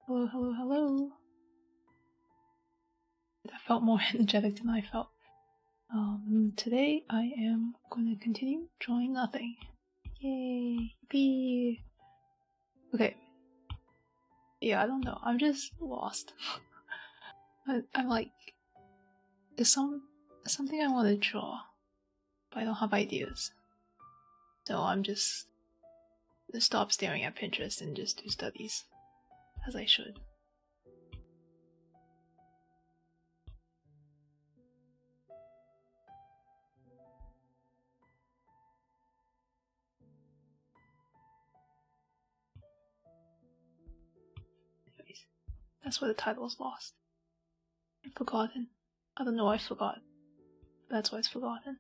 Hello, hello, hello. That felt more energetic than I felt. Today I am going to continue drawing nothing. Yay! Yippee! Okay. Yeah, I don't know. I'm just lost. I'm like, there's something I want to draw, but I don't have ideas. So I'm just gonna stop staring at Pinterest and just do studies, as I should. Anyways, that's why the title is lost. And forgotten. I don't know why I forgot. That's why it's forgotten.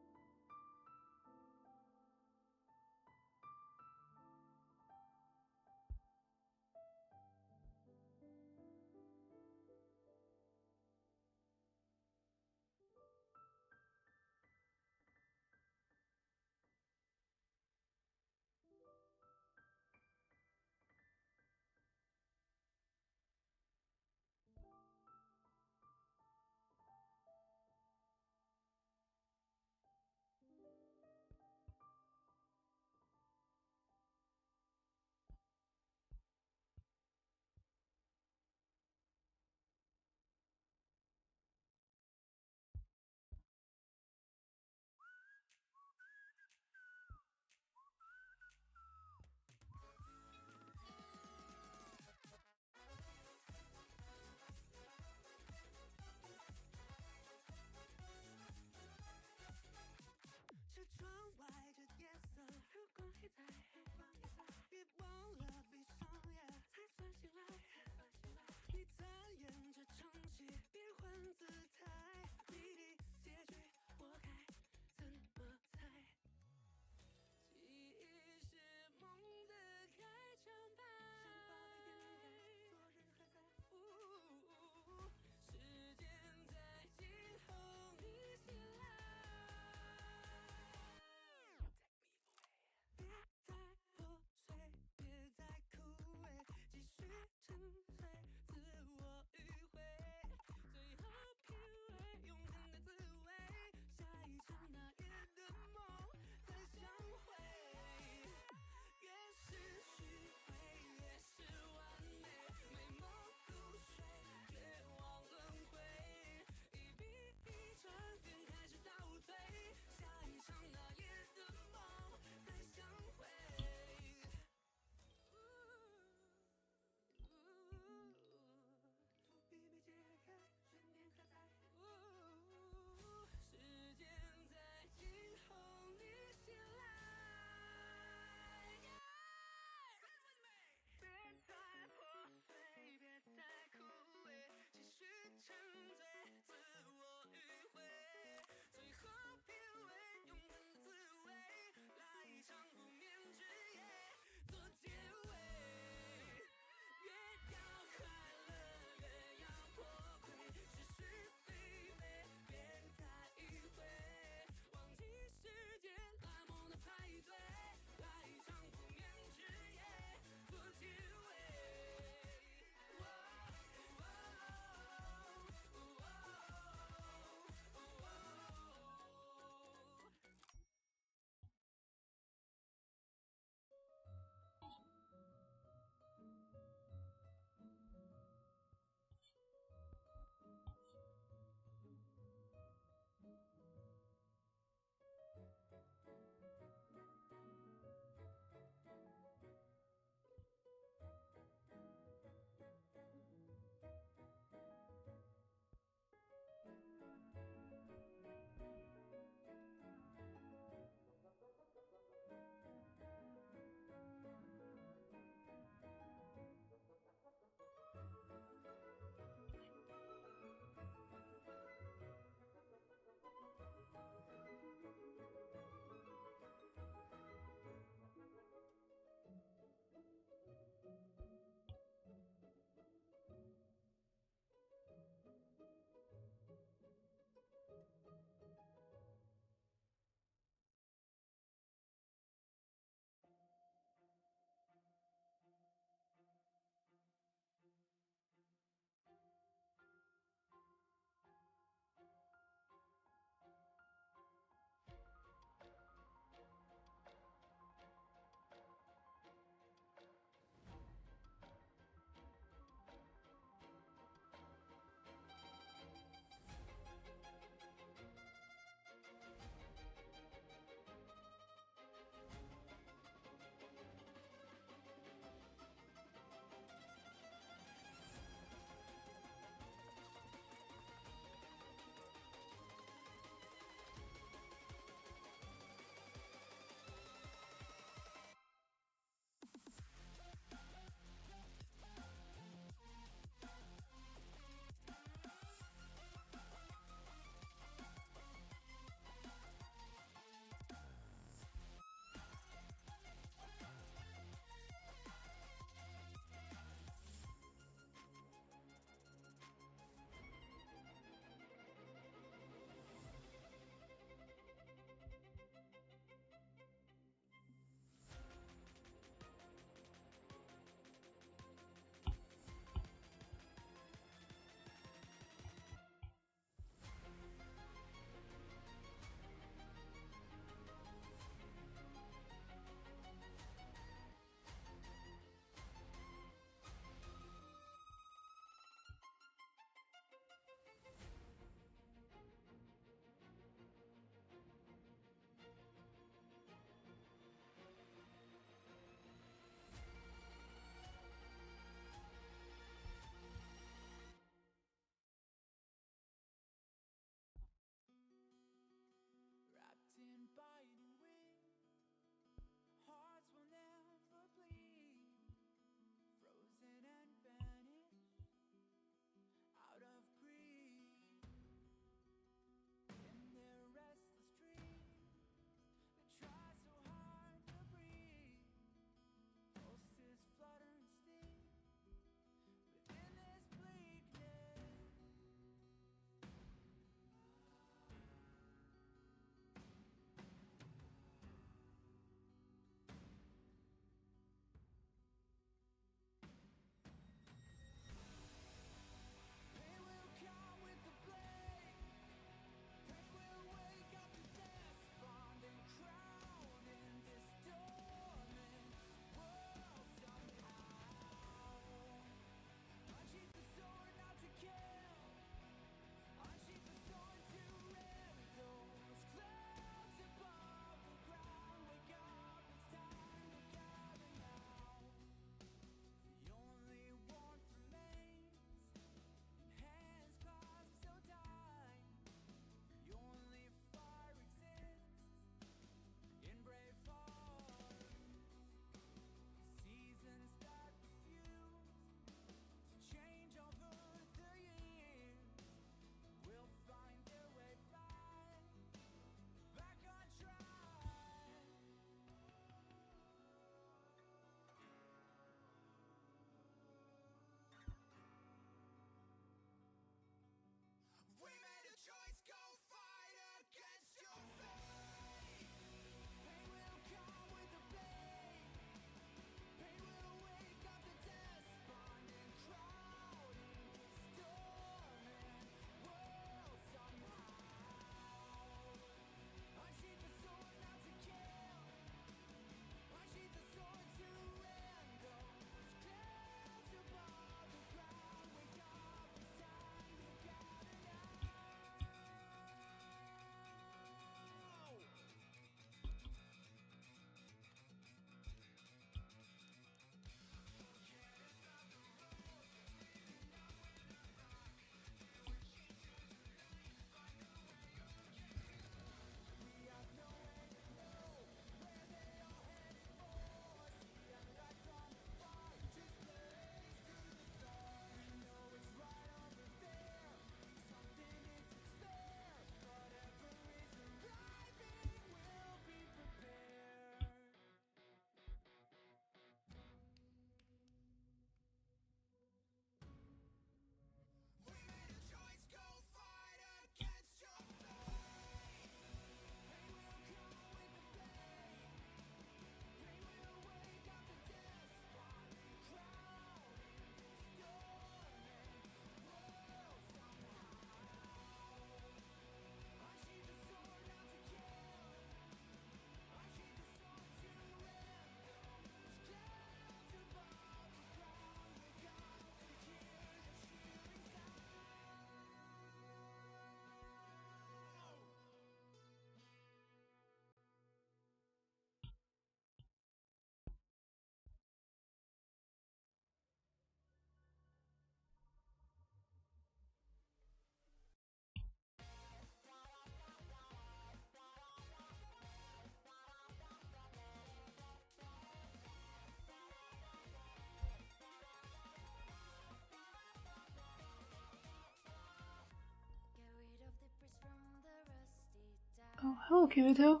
Oh, hello, Kirito.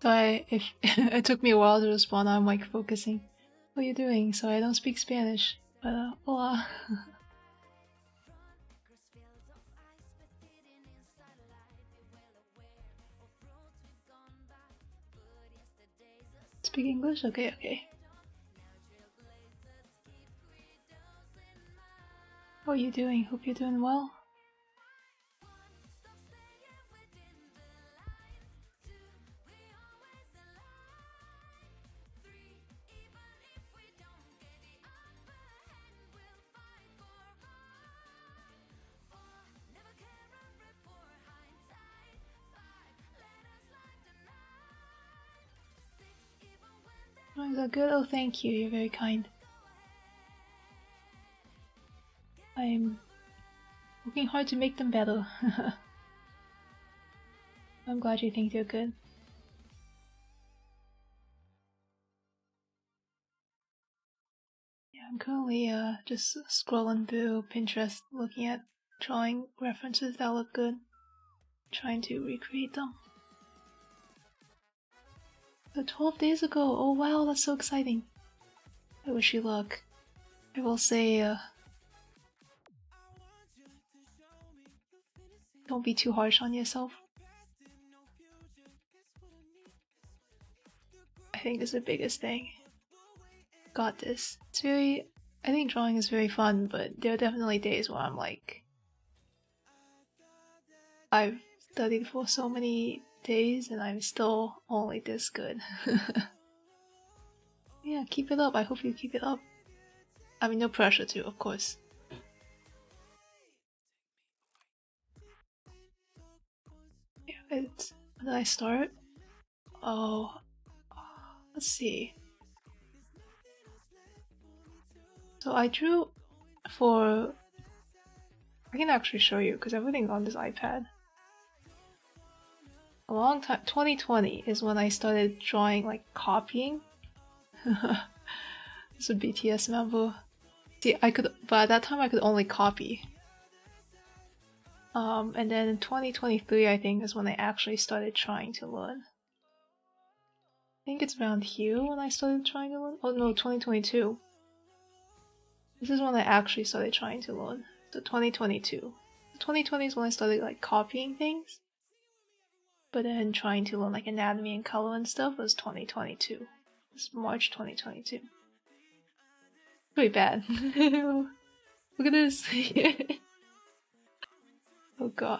So it took me a while to respond. I'm like focusing. What are you doing? So I don't speak Spanish, but hola. Speak English? Okay, okay. What are you doing? Hope you're doing well. Drawings are good? Oh, thank you. You're very kind. I'm working hard to make them better. I'm glad you think they're good. Yeah, I'm currently just scrolling through Pinterest, looking at drawing references that look good, trying to recreate them. But 12 days ago! Oh wow, that's so exciting. I wish you luck. I will say, don't be too harsh on yourself. I think is the biggest thing. Got this. I think drawing is very fun, but there are definitely days where I'm like, I've studied for so many days and I'm still only this good. Yeah, keep it up. I hope you keep it up. I mean, no pressure to, of course. Yeah, when did I start? Oh, let's see. So I drew for. I can actually show you because everything's on this iPad. A long time. 2020 is when I started drawing, like copying. This a BTS member. See, but at that time I could only copy. And then in 2023, I think, is when I actually started trying to learn. I think it's around here when I started trying to learn. Oh no, 2022. This is when I actually started trying to learn. So 2022. 2020 is when I started like copying things. But then trying to learn like anatomy and color and stuff was 2022. It's March 2022. Pretty bad. Look at this. Oh god.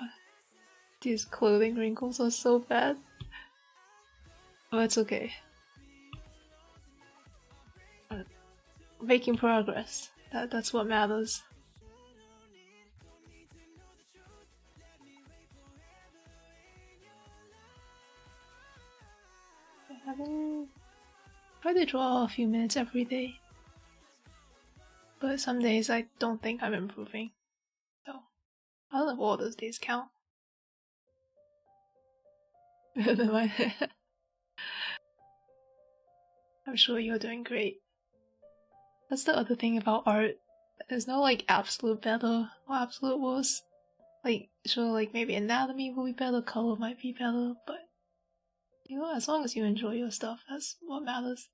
These clothing wrinkles are so bad. Oh, it's okay. Making progress. That's what matters. I haven't tried to draw a few minutes every day. But some days I don't think I'm improving. So I don't know if all those days count. I'm sure you're doing great. That's the other thing about art. There's no like absolute better or absolute worse. Like, sure, like maybe anatomy will be better, color might be better, but you know, as long as you enjoy your stuff, that's what matters.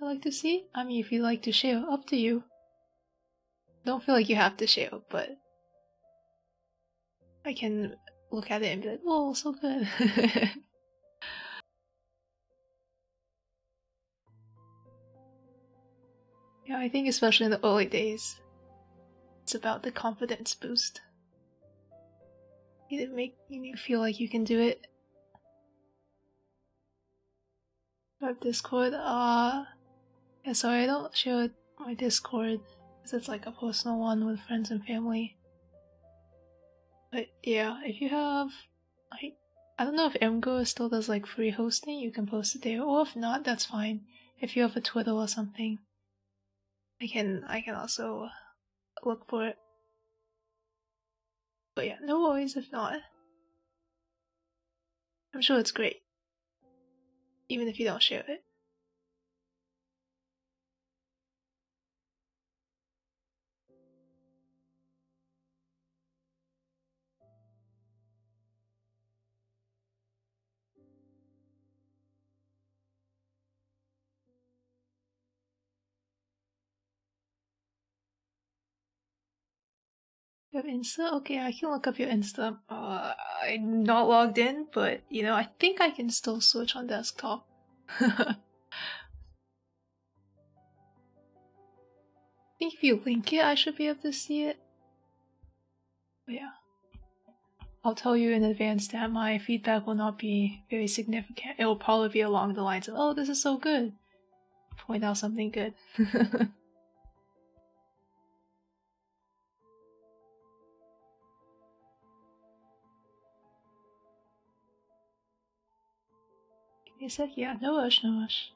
I like to see. I mean, if you like to share, up to you. Don't feel like you have to share, but I can look at it and be like, "Whoa, so good." Yeah, I think especially in the early days, it's about the confidence boost. You make you feel like you can do it. But Discord, yeah, sorry, I don't share my Discord because it's like a personal one with friends and family. But yeah, if you have, I don't know if Imgur still does like free hosting, you can post it there, or if not, that's fine. If you have a Twitter or something, I can also look for it. But yeah, no worries if not. I'm sure it's great, even if you don't share it. You have Insta? Okay, I can look up your Insta. I'm not logged in, but you know, I think I can still switch on desktop. I think if you link it, I should be able to see it. But yeah. I'll tell you in advance that my feedback will not be very significant. It will probably be along the lines of, oh, this is so good. Point out something good. Give me a sec. Yeah, no rush, no rush.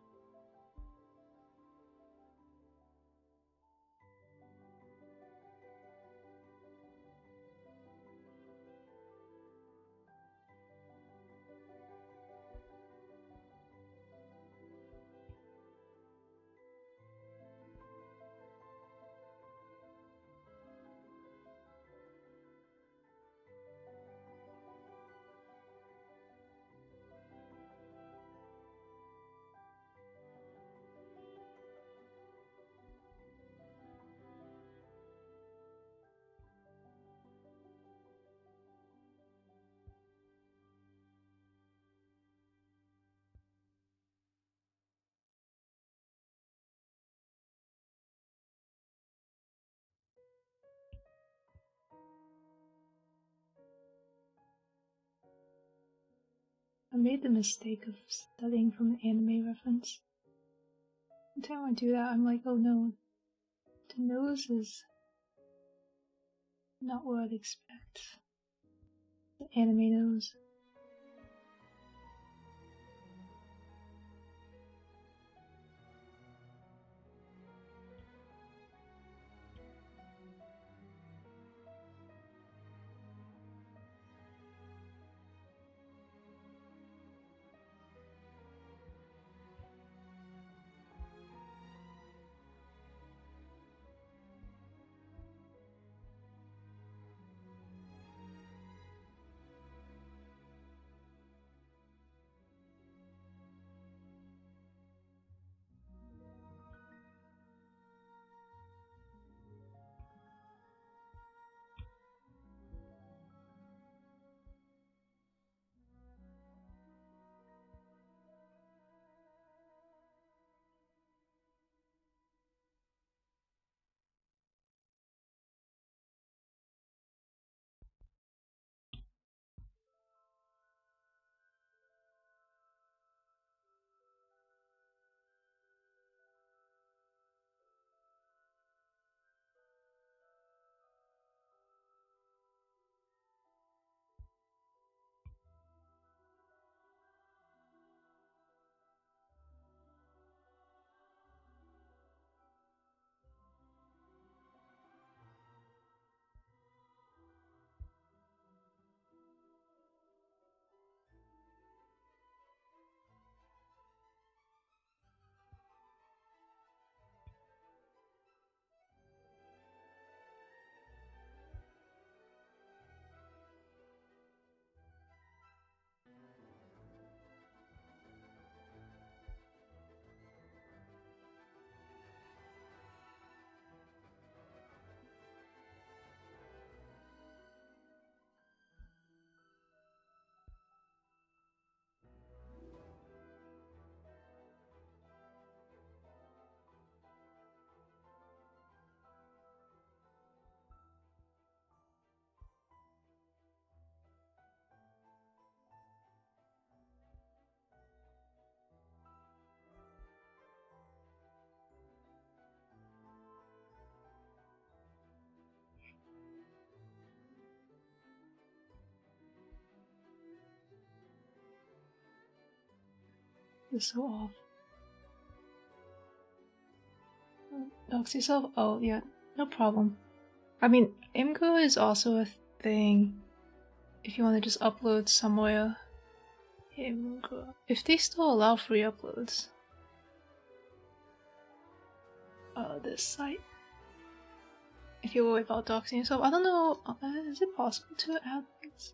I made the mistake of studying from an anime reference. Every time I do that, I'm like, oh no, the nose is not what I'd expect. The anime nose. You're so off. Dox yourself? Oh, yeah, no problem. I mean, Imgur is also a thing if you want to just upload somewhere. Imgur. If they still allow free uploads. This site. If you're worried about doxing yourself, I don't know, is it possible to add things?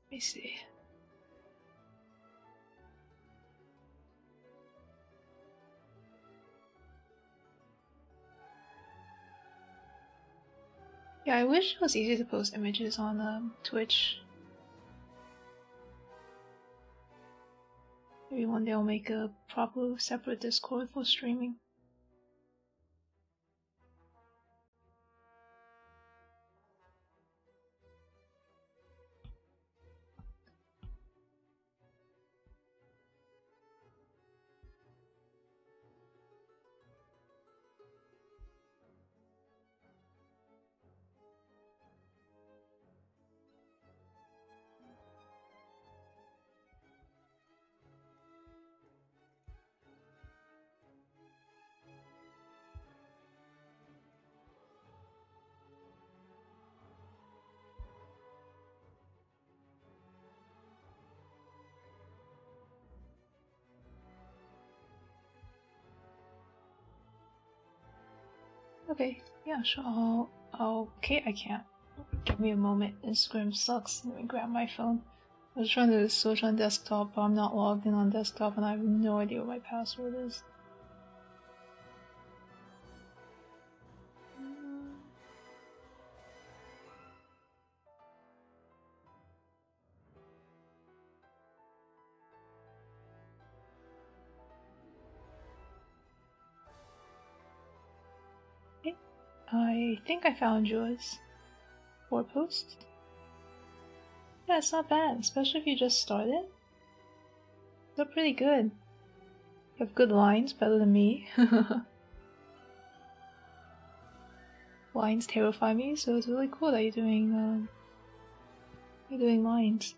Let me see. Yeah, I wish it was easy to post images on Twitch. Maybe one day I'll make a proper separate Discord for streaming. Okay, yeah, sure. Okay, I can't. Give me a moment. Instagram sucks. Let me grab my phone. I was trying to search on desktop, but I'm not logged in on desktop, and I have no idea what my password is. Okay. I think I found yours. 4 posts. Yeah, it's not bad, especially if you just started. They're pretty good. You have good lines, better than me. Lines terrify me, so it's really cool that you're doing lines.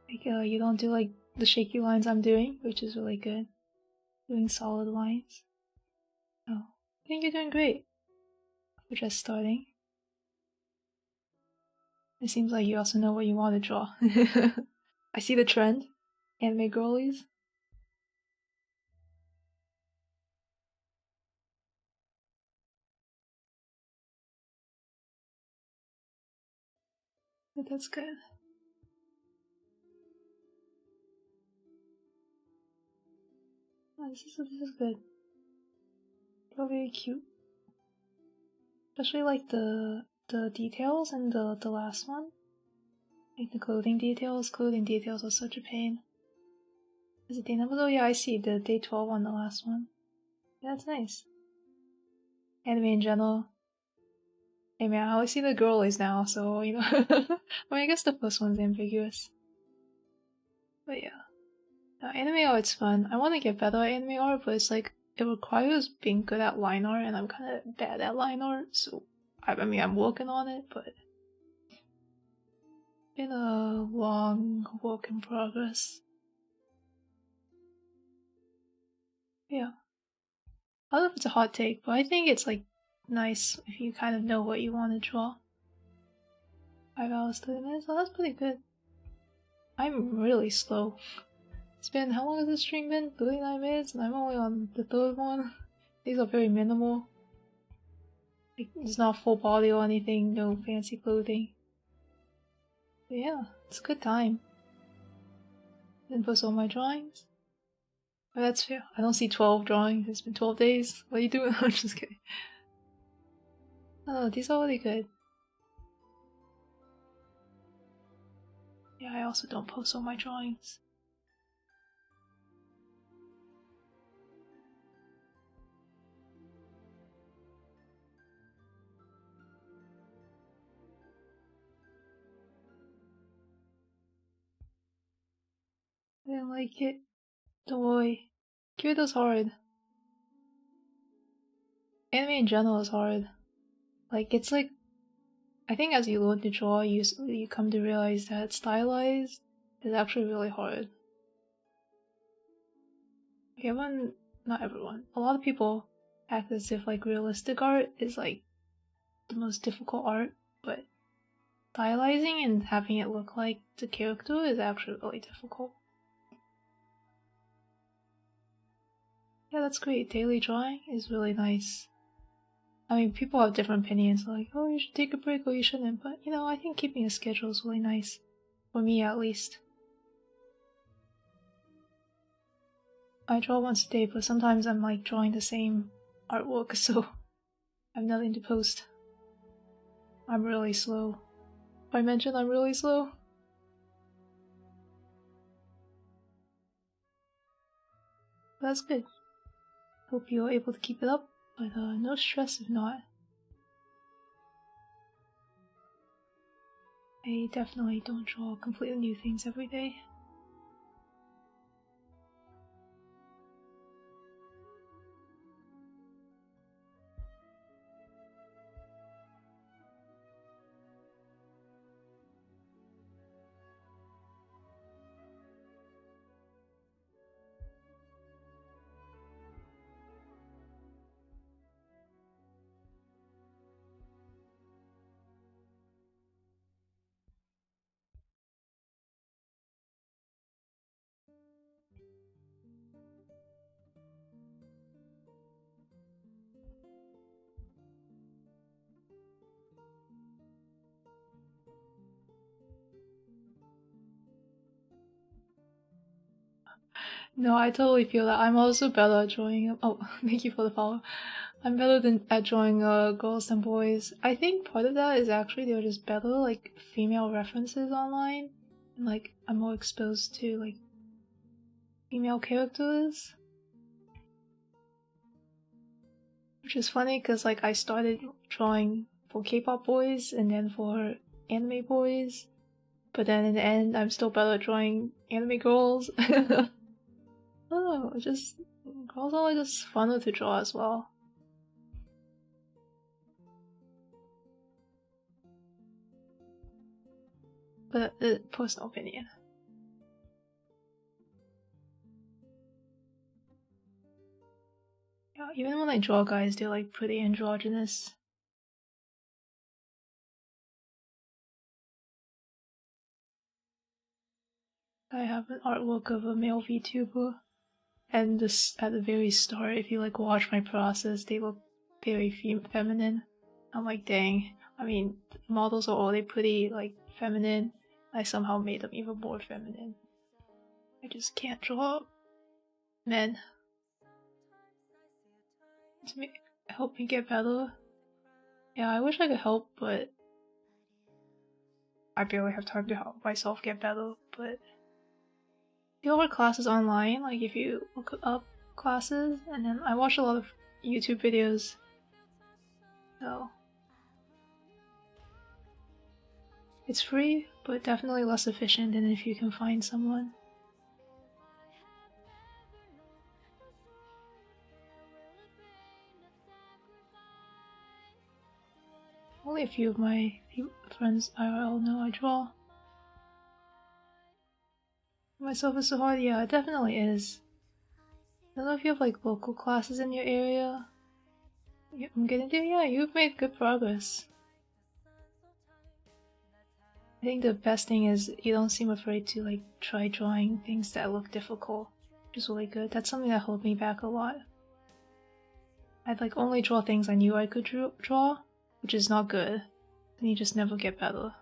Like, you don't do like the shaky lines I'm doing, which is really good. Doing solid lines. Oh, I think you're doing great. We're just starting. It seems like you also know what you want to draw. I see the trend. Anime girlies. But that's good. Oh, this is good. You're very cute. Especially like the details and the last one. Like the clothing details. Clothing details are such a pain. Is it day number? Oh yeah, I see the day 12 on the last one. Yeah, that's nice. Anime in general. Hey man, I always see the girlies now, so you know. I mean, I guess the first one's ambiguous. But yeah. Anime art's fun. I want to get better at anime art, but it's like it requires being good at line art, and I'm kind of bad at line art. So I mean, I'm working on it, but it's been a long work in progress. Yeah, I don't know if it's a hot take, but I think it's like nice if you kind of know what you want to draw. 5 hours 30 minutes. Oh, that's pretty good. I'm really slow. It's been, how long has this stream been? 39 minutes, and I'm only on the 3rd one. These are very minimal. Like, it's not full body or anything, no fancy clothing. But yeah, it's a good time. Didn't post all my drawings. Oh, that's fair. I don't see 12 drawings. It's been 12 days. What are you doing? I'm just kidding. Oh, these are really good. Yeah, I also don't post all my drawings. I didn't like it. Don't worry. Kyoto's hard. Anime in general is hard. Like, it's like, I think as you learn to draw, you come to realize that stylized is actually really hard. Like, not everyone, a lot of people act as if like realistic art is like the most difficult art, but stylizing and having it look like the character is actually really difficult. Yeah, that's great. Daily drawing is really nice. I mean, people have different opinions, like, oh, you should take a break or you shouldn't, but you know, I think keeping a schedule is really nice. For me, at least. I draw once a day, but sometimes I'm like drawing the same artwork, so I have nothing to post. I'm really slow. If I mentioned I'm really slow? That's good. Hope you're able to keep it up, but no stress if not. I definitely don't draw completely new things every day. No, I totally feel that. I'm also better at drawing. Oh, thank you for the follow. I'm better at drawing girls than boys. I think part of that is actually they're just better like female references online, and like I'm more exposed to like female characters, which is funny because like I started drawing for K-pop boys and then for anime boys, but then in the end I'm still better at drawing anime girls. Oh, just girls are just funner to draw as well. But personal opinion. Yeah, even when I draw guys, they're like pretty androgynous. I have an artwork of a male VTuber, and this at the very start, if you like watch my process, they look very feminine. I'm like, dang. I mean, models are already pretty like feminine. I somehow made them even more feminine. I just can't draw men. To help me get better. Yeah, I wish I could help, but I barely have time to help myself get better. But there are classes online, like if you look up classes, and then I watch a lot of YouTube videos. So it's free, but definitely less efficient than if you can find someone. Only a few of my friends IRL know I draw. Myself is so hard, yeah, it definitely is. I don't know if you have like local classes in your area. I'm getting there, yeah, you've made good progress. I think the best thing is you don't seem afraid to like try drawing things that look difficult, which is really good. That's something that held me back a lot. I'd like only draw things I knew I could draw, which is not good. Then you just never get better.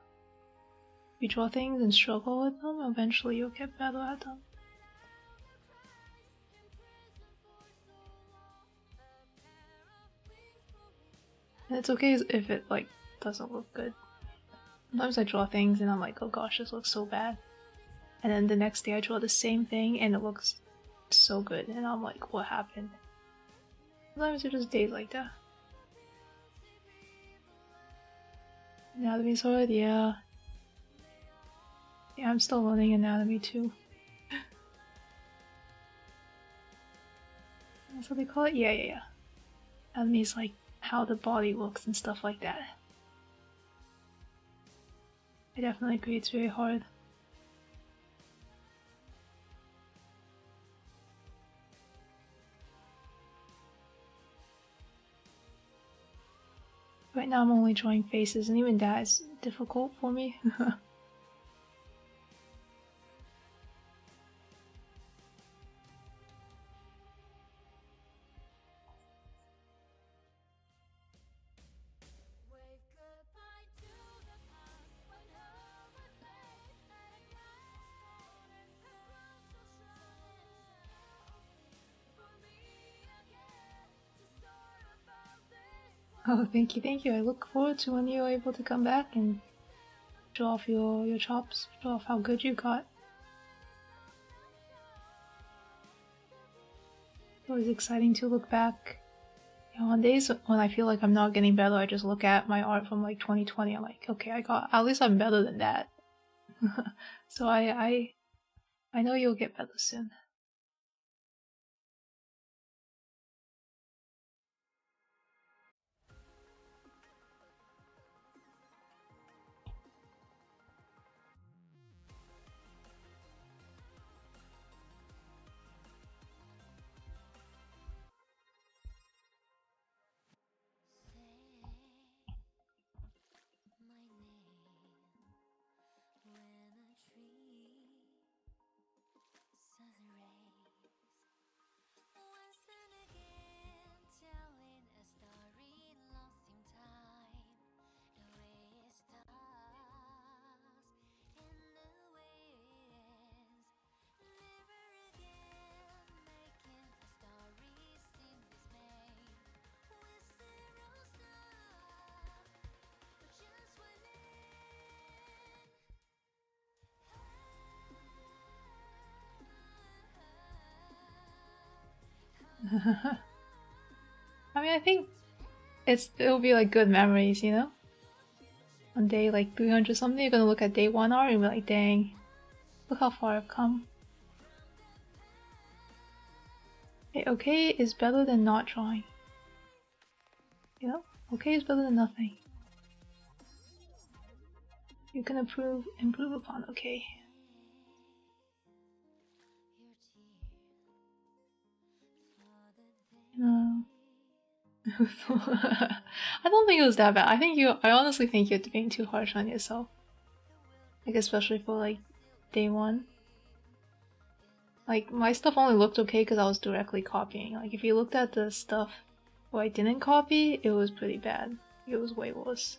If you draw things and struggle with them, eventually you'll get better at them. And it's okay if it like doesn't look good. Sometimes I draw things and I'm like, oh gosh, this looks so bad. And then the next day I draw the same thing and it looks so good. And I'm like, what happened? Sometimes it's just days like that. Anatomy's hard, yeah. Yeah, I'm still learning anatomy too. That's what they call it? Yeah. Anatomy's like how the body looks and stuff like that. I definitely agree, it's very hard. Right now I'm only drawing faces, and even that is difficult for me. Oh, thank you, thank you. I look forward to when you're able to come back and show off your chops, show off how good you got. It's always exciting to look back. You know, on days when I feel like I'm not getting better, I just look at my art from like 2020. I'm like, okay, at least I'm better than that. So I know you'll get better soon. I mean, I think it'll be like good memories, you know? On day like 300 something, you're gonna look at day 1 art and be like, dang, look how far I've come. Hey, okay is better than not drawing. You know? Okay is better than nothing. You can improve upon okay. No. I don't think it was that bad. I honestly think you're being too harsh on yourself. Like, especially for like day 1. Like, my stuff only looked okay because I was directly copying. Like, if you looked at the stuff where I didn't copy, it was pretty bad. It was way worse.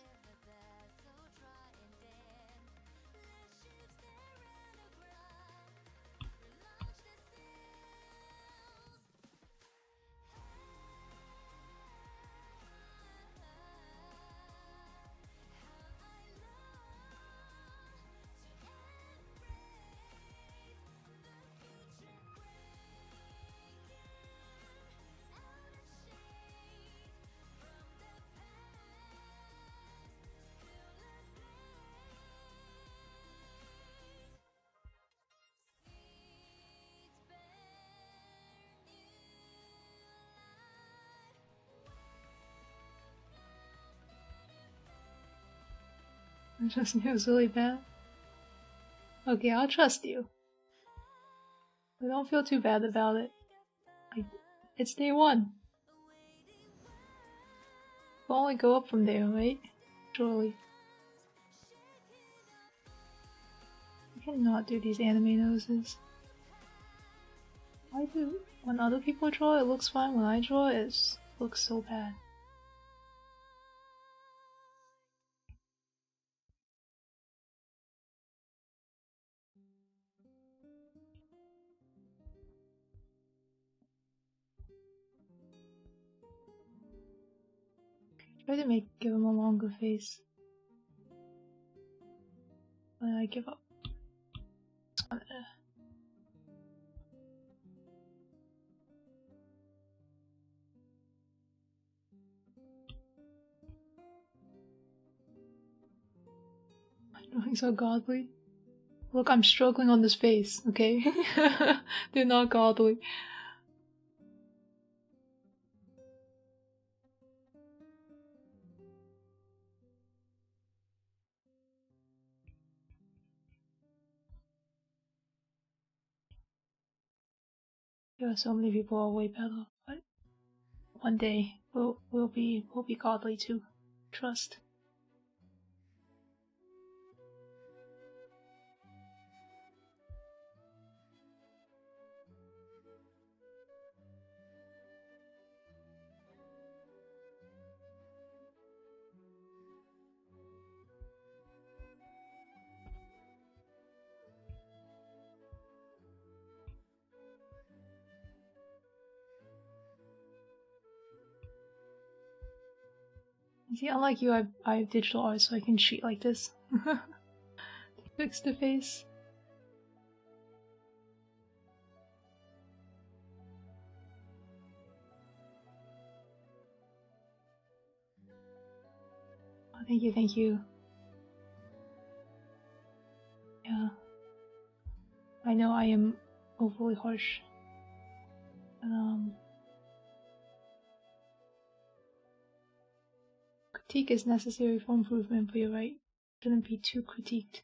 I just knew it was really bad. Okay, I'll trust you. But don't feel too bad about it. Like, it's day 1. We'll only go up from there, right? Surely. I cannot do these anime noses. Why do when other people draw it looks fine, when I draw it looks so bad. Try to give him a longer face. But I give up. I'm doing so godly. Look, I'm struggling on this face, okay? They're not godly. There are so many people who are way better, but one day we'll be godly too. Trust. See, unlike you, I have digital art, so I can cheat like this. Fix the face. Oh, thank you, thank you. Yeah. I know I am overly harsh. Critique is necessary for improvement, but you're right. Shouldn't be too critiqued.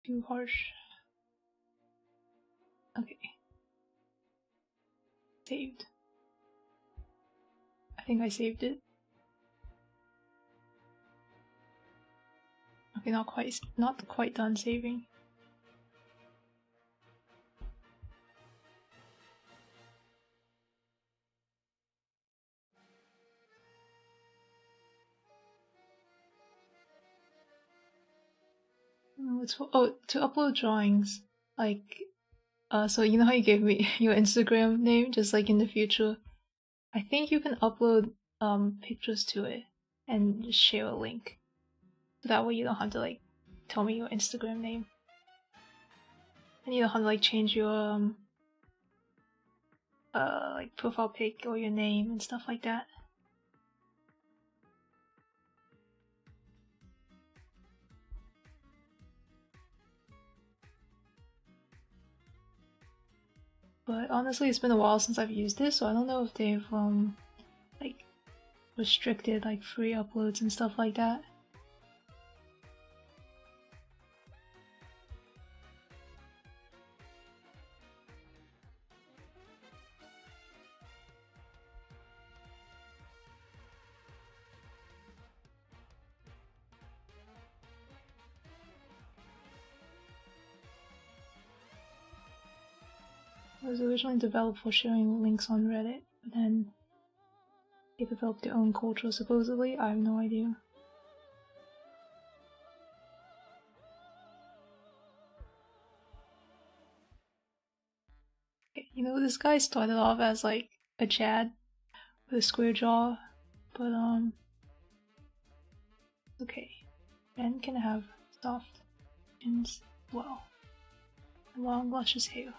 Too harsh. Okay. Saved. I think I saved it. Okay, not quite done saving. To upload drawings, like, so you know how you gave me your Instagram name, just like in the future, I think you can upload pictures to it and just share a link. So that way you don't have to like tell me your Instagram name, and you don't have to like change your like profile pic or your name and stuff like that. But honestly, it's been a while since I've used this, so I don't know if they've like restricted like free uploads and stuff like that. It was originally developed for sharing links on Reddit, but then they developed their own culture supposedly. I have no idea. Okay, you know, this guy started off as like a Chad with a square jaw, but okay. Ben can have soft chins as well, and long luscious hair.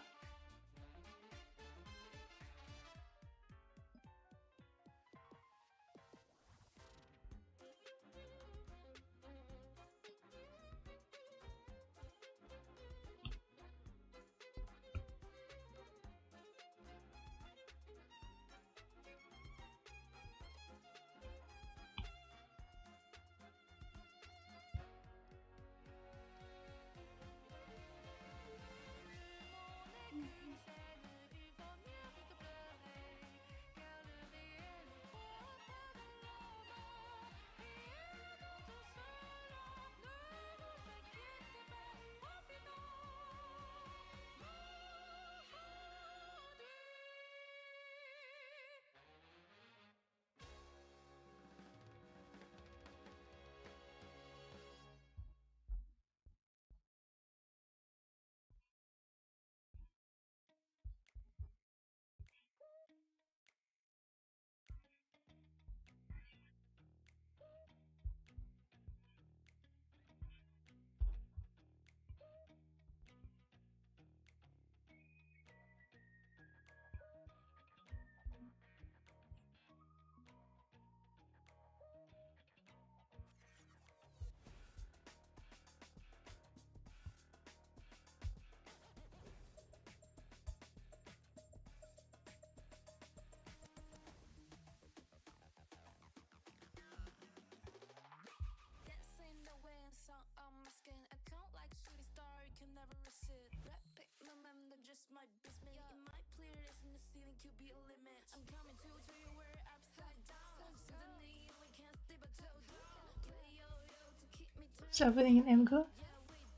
Is everything in Imgur?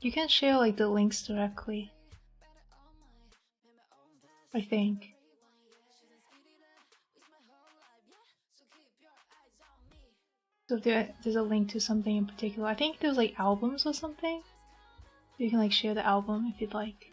You can share like the links directly, I think. So if there's a link to something in particular, I think there's like albums or something. You can like share the album if you'd like.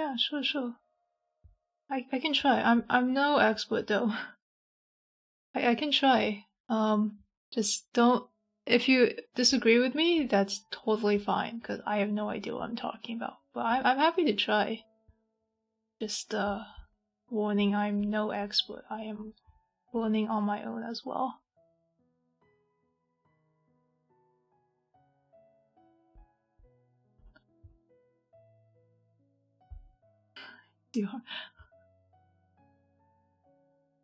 Yeah, sure. I can try. I'm no expert though. I can try. Just don't. If you disagree with me, that's totally fine because I have no idea what I'm talking about. But I'm happy to try. Just warning, I'm no expert. I am learning on my own as well.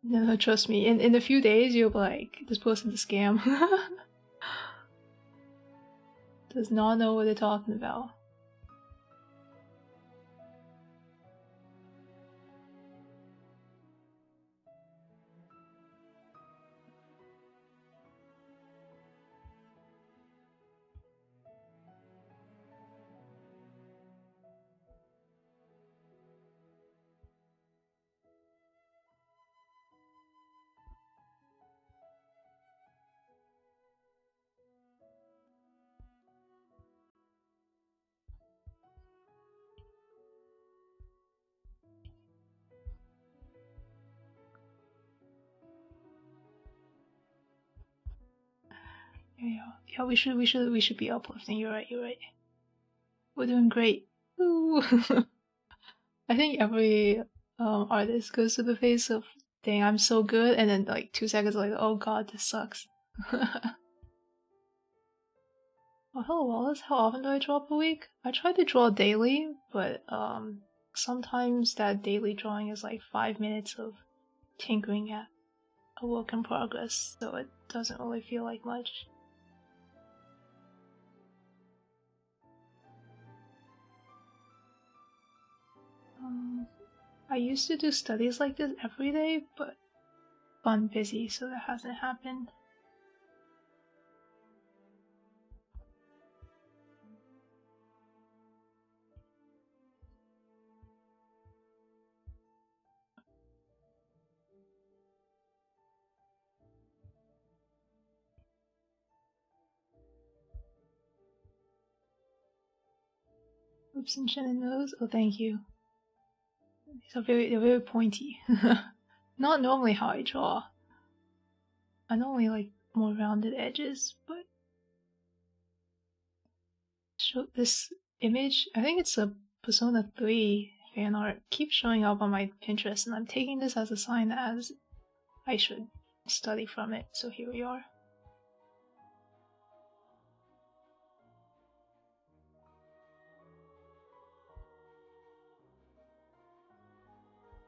No, trust me. In a few days, you'll be like, this person's a scam. Does not know what they're talking about. Yeah, we should be uplifting. You're right. We're doing great. Ooh. I think every artist goes through the phase of, dang, I'm so good, and then like 2 seconds later, oh god, this sucks. Oh, hello Wallace, how often do I draw per week? I try to draw daily, but sometimes that daily drawing is like 5 minutes of tinkering at a work in progress, so it doesn't really feel like much. I used to do studies like this every day, but I'm busy, so that hasn't happened. Oops and chin and nose. Oh, thank you. They're very pointy. Not normally how I draw. I normally like more rounded edges, but show this image. I think it's a Persona 3 fan art. Keeps showing up on my Pinterest, and I'm taking this as a sign as I should study from it. So here we are.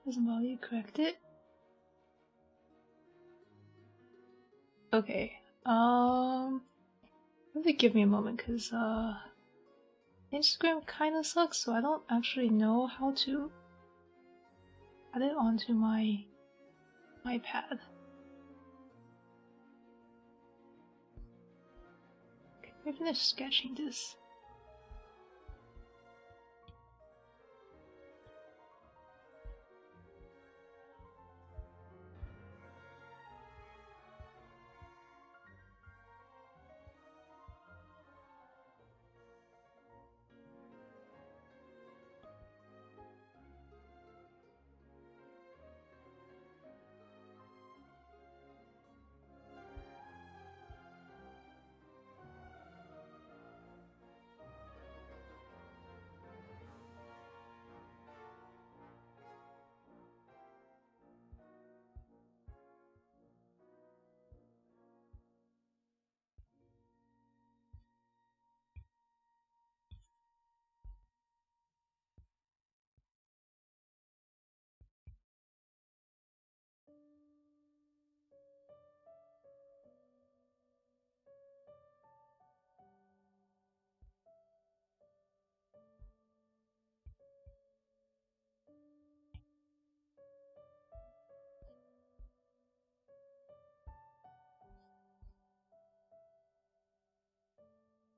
Doesn't bother you, correct it? Okay. Really give me a moment, cause Instagram kinda sucks, so I don't actually know how to add it onto my iPad. Okay, we finished sketching this.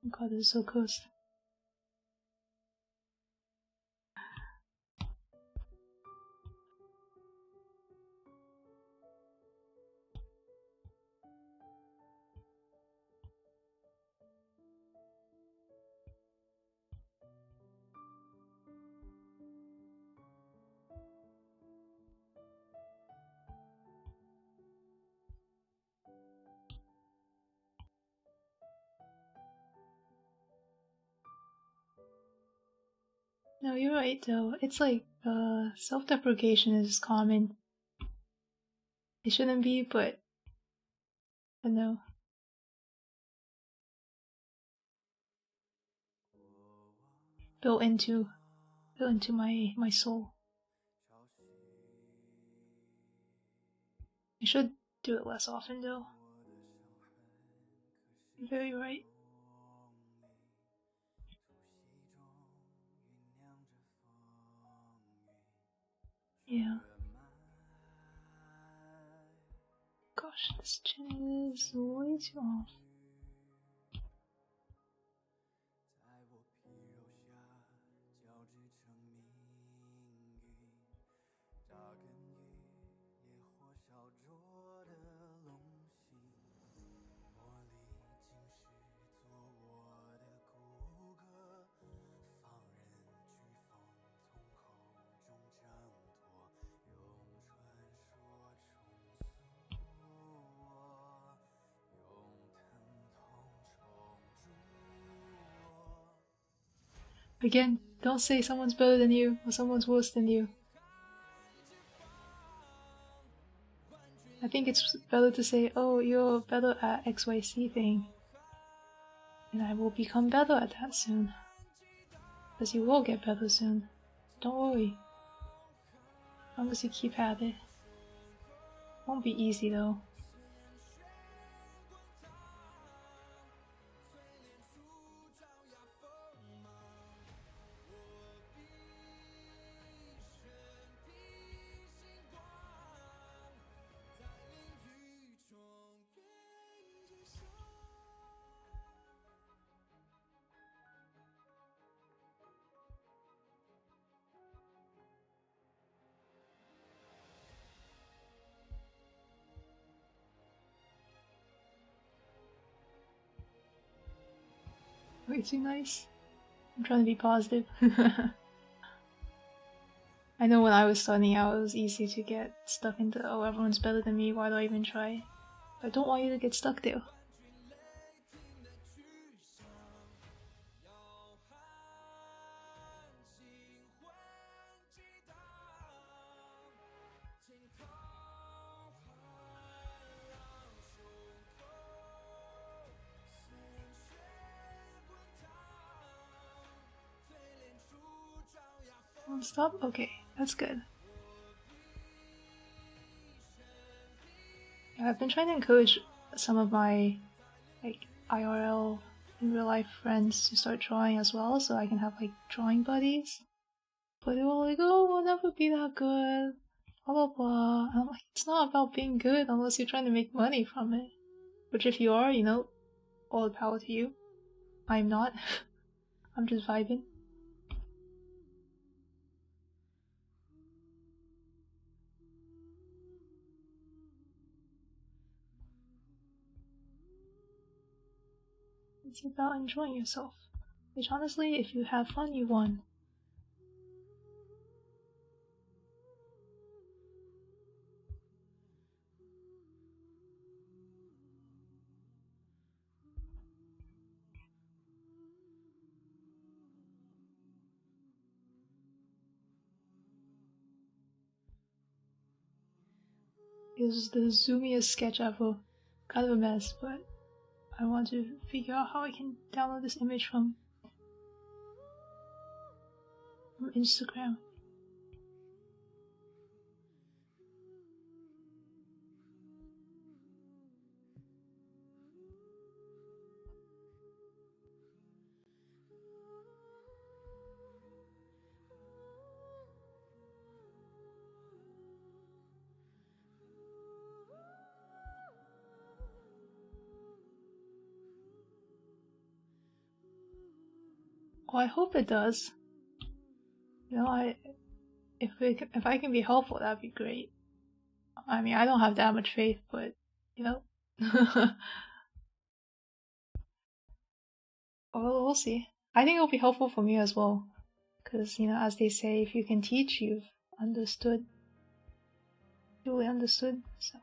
Oh god, it's so close. No, you're right though. It's like self-deprecation is common. It shouldn't be, but I know. Built into my soul. I should do it less often though. You're very right. Yeah. Gosh, this chin is way too off. Again, don't say someone's better than you or someone's worse than you. I think it's better to say, oh, you're better at XYZ thing. And I will become better at that soon. Because you will get better soon. Don't worry. As long as you keep at it. Won't be easy though. Way too nice. I'm trying to be positive. I know when I was starting out, it was easy to get stuck into, oh, everyone's better than me, why do I even try? But I don't want you to get stuck there. Won't stop? Okay, that's good. I've been trying to encourage some of my like IRL in real life friends to start drawing as well, so I can have like drawing buddies. But they were like, "Oh, we'll never be that good." Blah blah blah. And I'm like, it's not about being good unless you're trying to make money from it. Which, if you are, you know, all the power to you. I'm not. I'm just vibing. It's about enjoying yourself. Which honestly, if you have fun, you won. This is the zoomiest sketch ever. Kind of a mess, but I want to figure out how I can download this image from Instagram. Well, I hope it does. You know, if I can be helpful, that'd be great. I mean, I don't have that much faith, but you know, we'll see. I think it'll be helpful for me as well, because you know, as they say, if you can teach, you've understood, truly understood. So.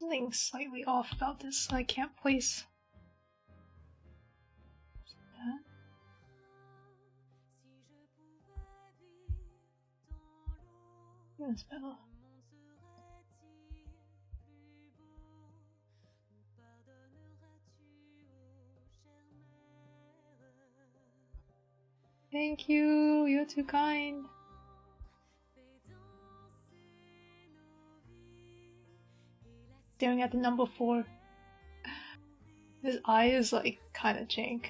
something slightly off about this. I can't place that. That's better. Thank you, you're too kind. Staring at the number 4. His eye is like kind of jank.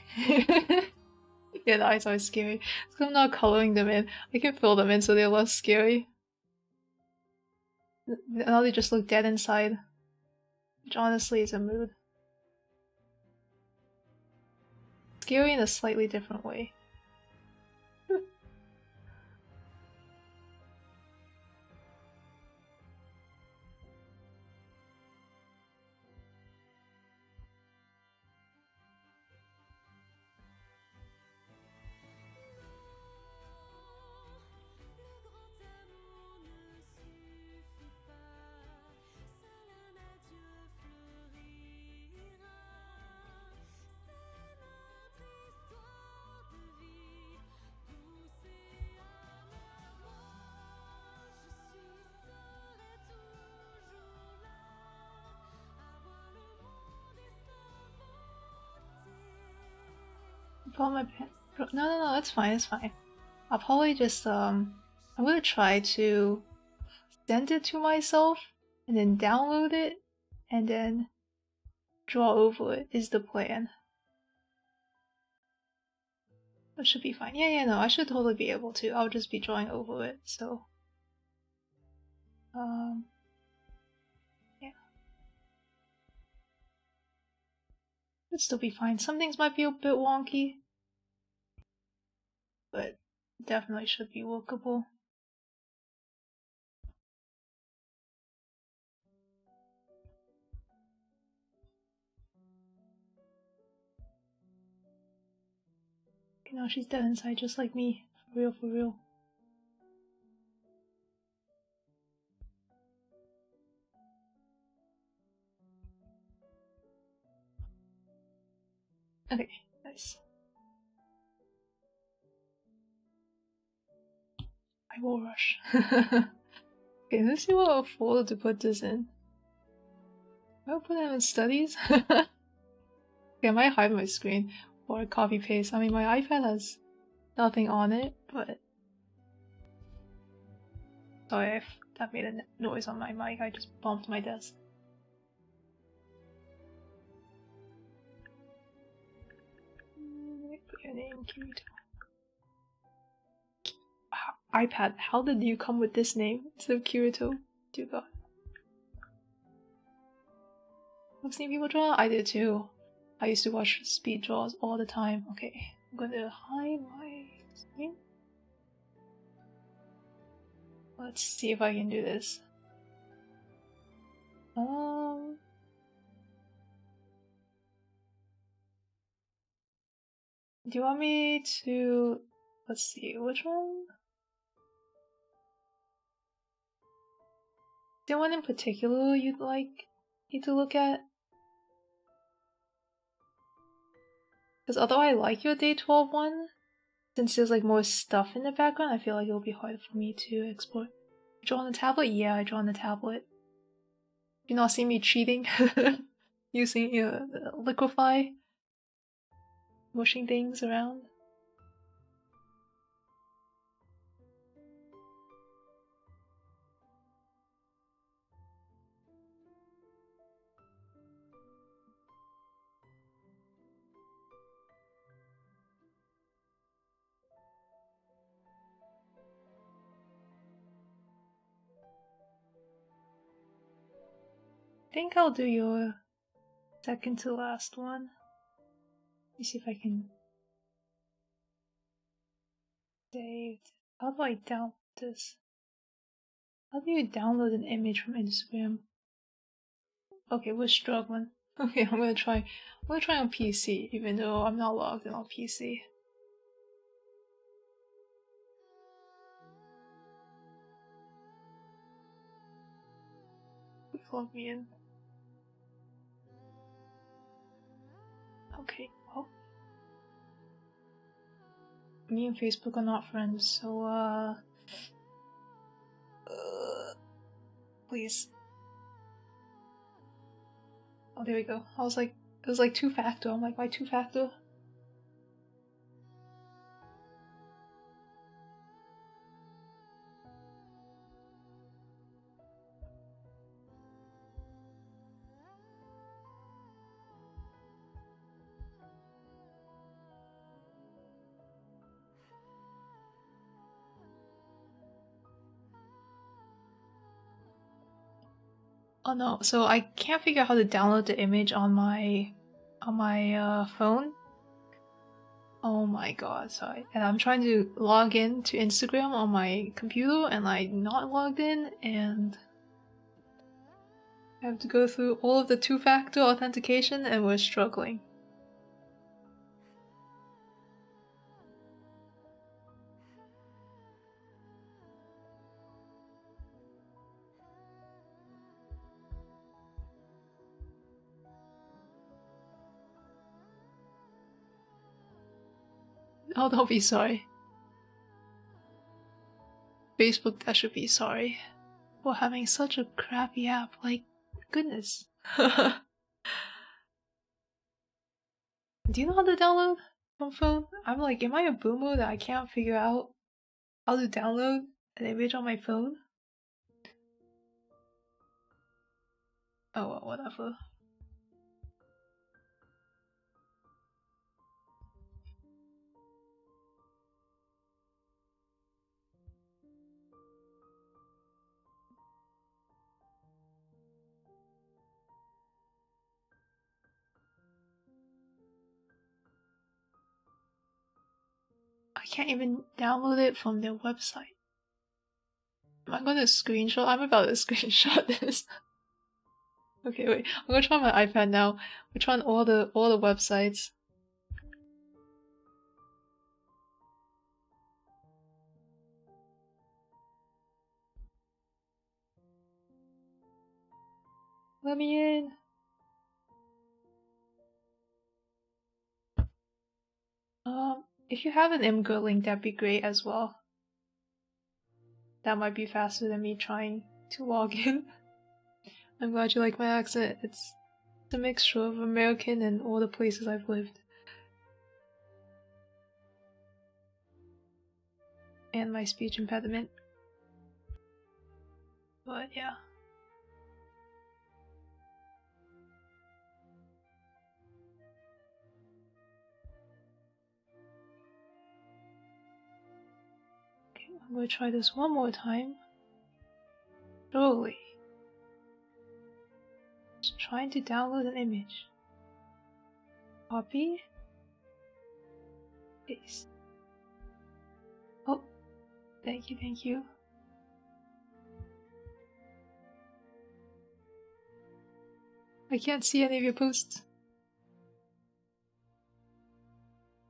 Yeah, the eyes are scary. Because I'm not coloring them in. I can fill them in so they're less scary. Now they just look dead inside. Which honestly is a mood. Scary in a slightly different way. Pull my pen. No, it's fine, it's fine. I'll probably just, I'm gonna try to send it to myself and then download it and then draw over it is the plan. That should be fine. Yeah, no, I should totally be able to. I'll just be drawing over it, so. Yeah. It'll still be fine. Some things might be a bit wonky, but definitely should be workable. Okay, now she's dead inside just like me. For real, for real. Okay, nice. I will rush. Okay, let's see what folder to put this in. I'll put it in studies. Okay, I might hide my screen or copy paste. I mean, my iPad has nothing on it, but. Sorry if that made a noise on my mic. I just bumped my desk. Put your name, Kirito. iPad, how did you come with this name instead of Kirito? Dear God. I've seen people draw? I did too. I used to watch speed draws all the time. Okay, I'm gonna hide my screen. Let's see if I can do this. Do you want me to... Let's see, which one? Is there one in particular you'd like me to look at? Because although I like your day 12 one, since there's like more stuff in the background, I feel like it'll be hard for me to explore. Draw on the tablet? Yeah, I draw on the tablet. You not see me cheating? Using liquify? Mushing things around? I think I'll do your second to last one. Let me see if I can save. How do I download this? How do you download an image from Instagram? Okay, we're struggling. Okay, I'm gonna try on PC, even though I'm not logged in on PC. Please log me in. Okay, well, me and Facebook are not friends, so please. Oh, there we go. I was like, it was like two-factor. I'm like, why two-factor? Oh no, so I can't figure out how to download the image on my phone. Oh my god, sorry. And I'm trying to log in to Instagram on my computer and I'm not logged in, and I have to go through all of the two-factor authentication and we're struggling. Oh, don't be sorry. Facebook, that should be sorry for having such a crappy app. Like, goodness. Do you know how to download from phone? I'm like, am I a boomer that I can't figure out how to download an image on my phone? Oh well, whatever. I can't even download it from their website. Am I gonna screenshot? I'm about to screenshot this. Okay, wait. I'm gonna try my iPad now. We're trying all the websites. Let me in. If you have an Imgur link, that'd be great as well. That might be faster than me trying to log in. I'm glad you like my accent. It's a mixture of American and all the places I've lived. And my speech impediment. But yeah. Okay, I'm gonna try this one more time. Slowly. Just trying to download an image. Copy. Paste. Oh, thank you, thank you. I can't see any of your posts.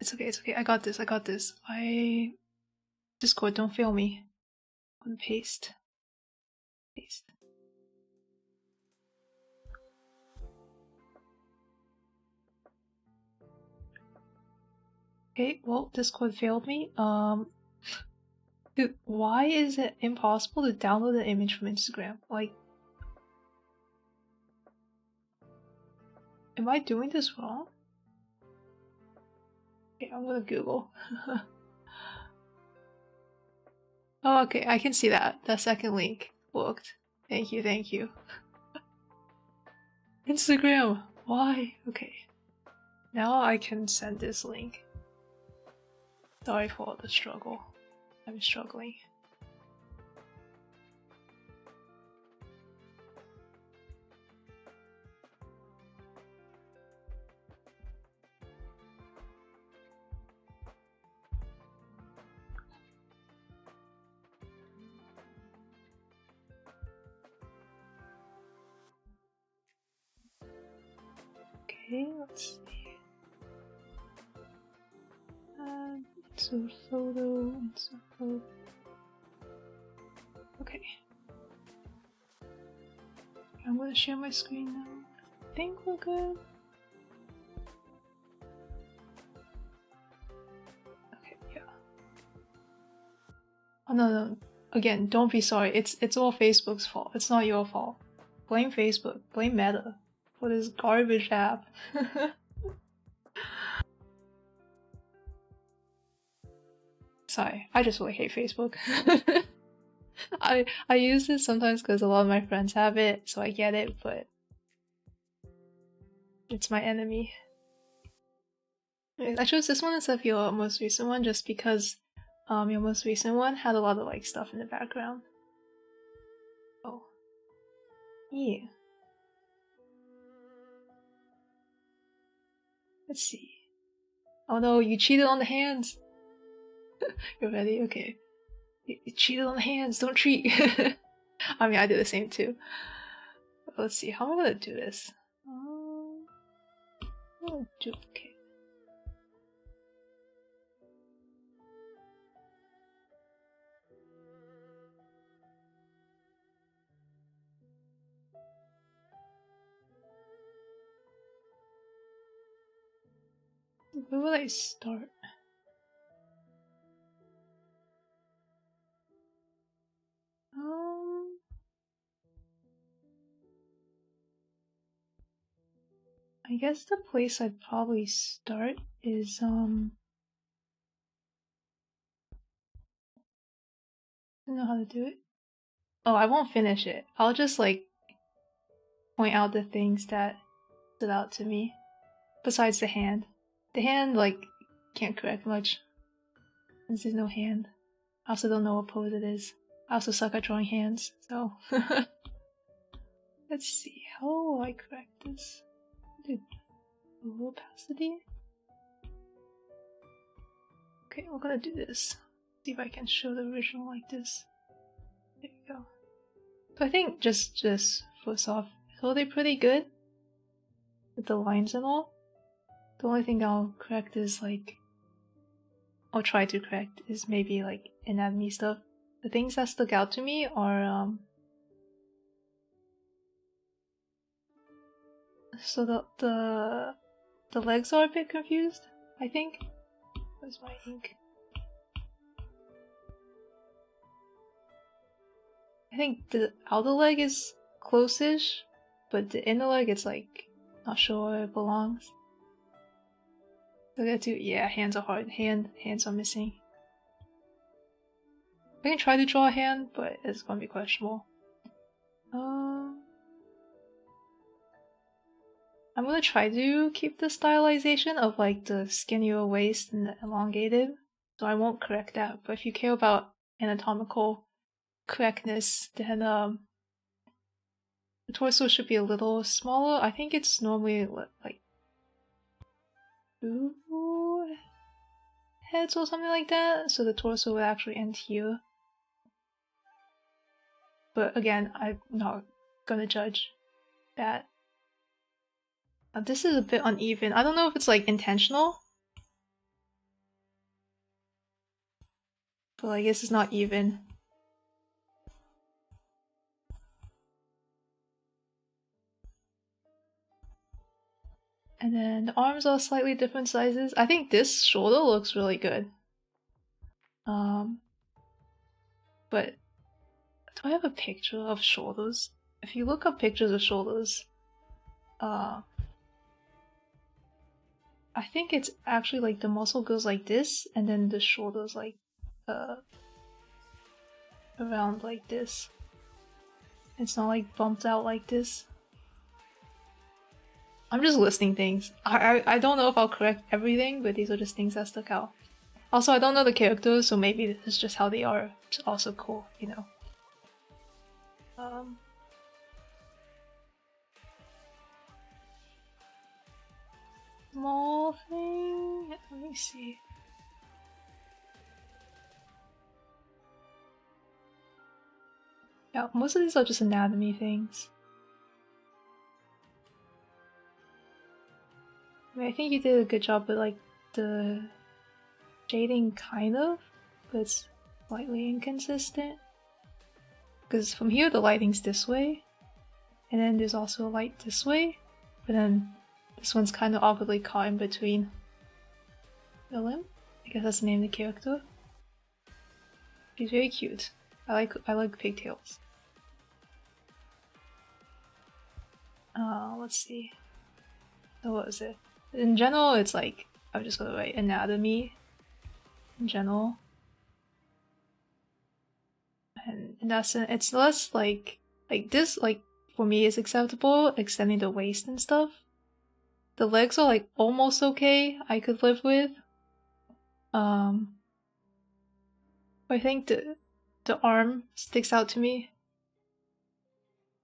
It's okay, it's okay. I got this, I got this. Discord, don't fail me. I'm gonna paste. Paste. Okay, well, Discord failed me. Dude, why is it impossible to download an image from Instagram? Like, am I doing this wrong? Okay, I'm gonna Google. Oh, okay, I can see that. The second link worked. Thank you, thank you. Instagram! Why? Okay. Now I can send this link. Sorry for the struggle. I'm struggling. Okay, let's see. Insert photo, insert photo. Okay. I'm gonna share my screen now. I think we're good. no. Again, don't be sorry. It's all Facebook's fault. It's not your fault. Blame Facebook. Blame Meta for this garbage app. Sorry, I just really hate Facebook. I use it sometimes because a lot of my friends have it, so I get it, but it's my enemy. I chose this one instead of your most recent one just because your most recent one had a lot of like stuff in the background. Oh. Yeah. Let's see. Oh no, you cheated on the hands! You're ready? Okay. You cheated on the hands, don't cheat! I mean, I did the same too. Let's see, how am I gonna do this? I'm gonna duplicate. Where will I start? I guess the place I'd probably start is, I don't know how to do it. Oh, I won't finish it. I'll just, like, point out the things that stood out to me. Besides the hand. The hand, like, can't correct much. Since there's no hand. I also don't know what pose it is. I also suck at drawing hands, so... Let's see, how will I correct this? Do opacity? Okay, we're gonna do this. See if I can show the original like this. There you go. So I think just first off, so they're pretty good with the lines and all. The only thing I'll correct is like, I'll try to correct is maybe like anatomy stuff. The things that stuck out to me are so the legs are a bit confused, I think. Where's my ink? I think the outer leg is close-ish, but the inner leg it's like not sure where it belongs. So I got to, yeah, hands are hard. Hands are missing. I can try to draw a hand, but it's gonna be questionable. I'm gonna try to keep the stylization of like the skinnier waist and the elongated, so I won't correct that. But if you care about anatomical correctness, then the torso should be a little smaller. I think it's normally like 2 heads or something like that, so the torso would actually end here. But again, I'm not gonna judge that. This is a bit uneven. I don't know if it's like intentional, but I guess it's not even. And then the arms are slightly different sizes. I think this shoulder looks really good. But do I have a picture of shoulders? If you look up pictures of shoulders, I think it's actually like the muscle goes like this, and then the shoulders like around like this. It's not like bumped out like this. I'm just listing things. I don't know if I'll correct everything, but these are just things that stuck out. Also, I don't know the characters, so maybe this is just how they are. It's also cool, you know. Small thing. Let me see. Yeah, most of these are just anatomy things. I mean, I think you did a good job with like the shading, kind of, but it's slightly inconsistent. Because from here the lighting's this way, and then there's also a light this way, but then this one's kind of awkwardly caught in between. Willem? I guess that's the name of the character. She's very cute. I like pigtails. Let's see. So what was it? In general, it's like I'm just gonna write anatomy. In general, and in that sense, it's less like this. Like for me, is acceptable extending the waist and stuff. The legs are like almost okay. I could live with. I think the arm sticks out to me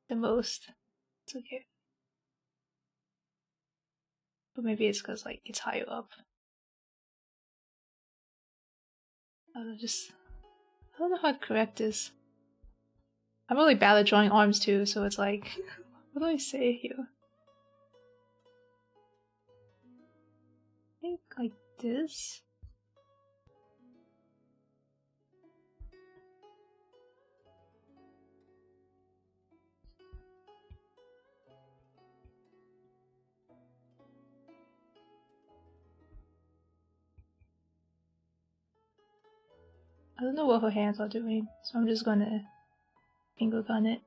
the most. It's okay. But maybe it's because like it's higher up. I don't know how to correct this. I'm really bad at drawing arms too, so it's like, what do I say here? I think like this. I don't know what her hands are doing, so I'm just gonna finger gun it.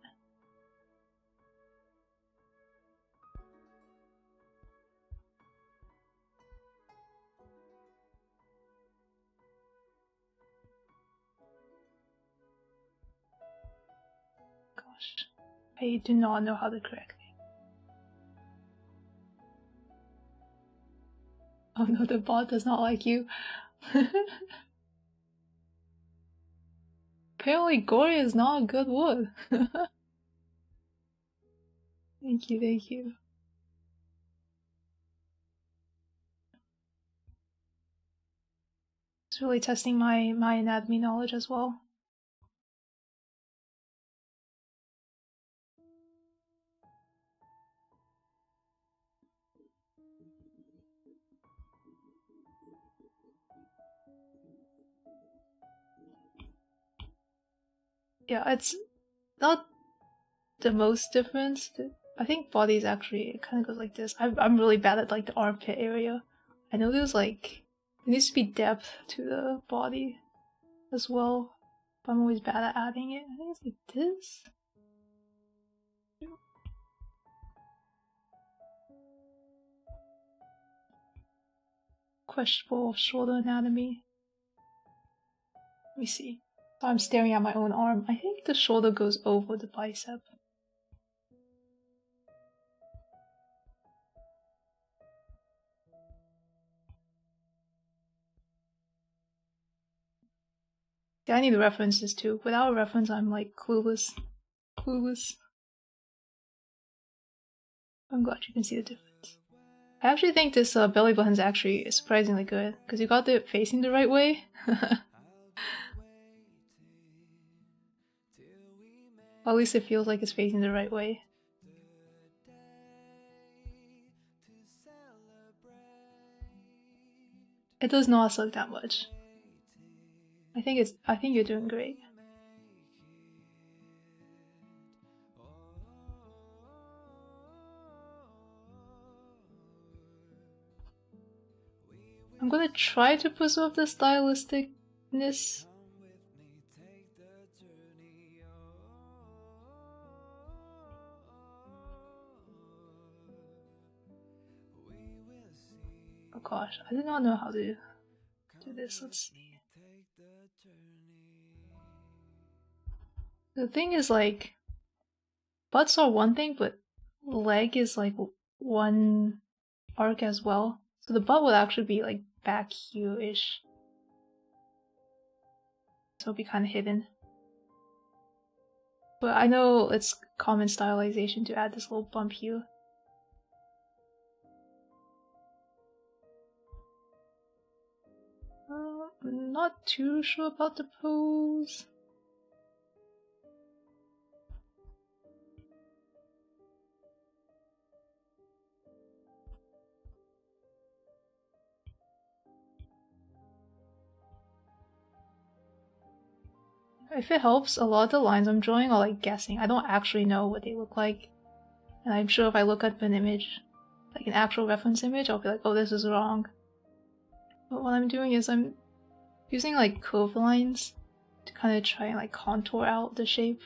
Gosh, I do not know how to correct it. Oh no, the bot does not like you. Apparently gory is not a good word. Thank you, thank you. It's really testing my anatomy knowledge as well. Yeah, it's not the most difference. I think bodies actually it kind of goes like this. I'm really bad at like the armpit area. I know there's like there needs to be depth to the body as well, but I'm always bad at adding it. I think it's like this. Questionable shoulder anatomy. Let me see. So I'm staring at my own arm. I think the shoulder goes over the bicep. Yeah, I need references too. Without a reference, I'm like clueless. I'm glad you can see the difference. I actually think this belly button is actually surprisingly good because you got it facing the right way. At least it feels like it's facing the right way. It does not suck that much. I think you're doing great. I'm gonna try to preserve the stylisticness. Oh gosh, I do not know how to do this. Let's see. The thing is like, butts are one thing, but leg is like one arc as well. So the butt would actually be like back here-ish. So it'd be kind of hidden. But I know it's common stylization to add this little bump here. I'm not too sure about the pose. If it helps, a lot of the lines I'm drawing are like guessing. I don't actually know what they look like. And I'm sure if I look at an image, like an actual reference image, I'll be like, oh, this is wrong. But what I'm doing is I'm using like curve lines to kind of try and like contour out the shape.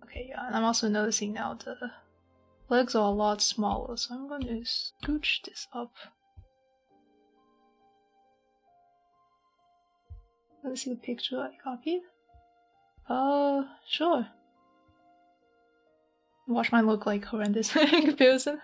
Okay, yeah, and I'm also noticing now the legs are a lot smaller, so I'm going to scooch this up. Let's see the picture I copied. Sure. Watch mine look like horrendous in comparison.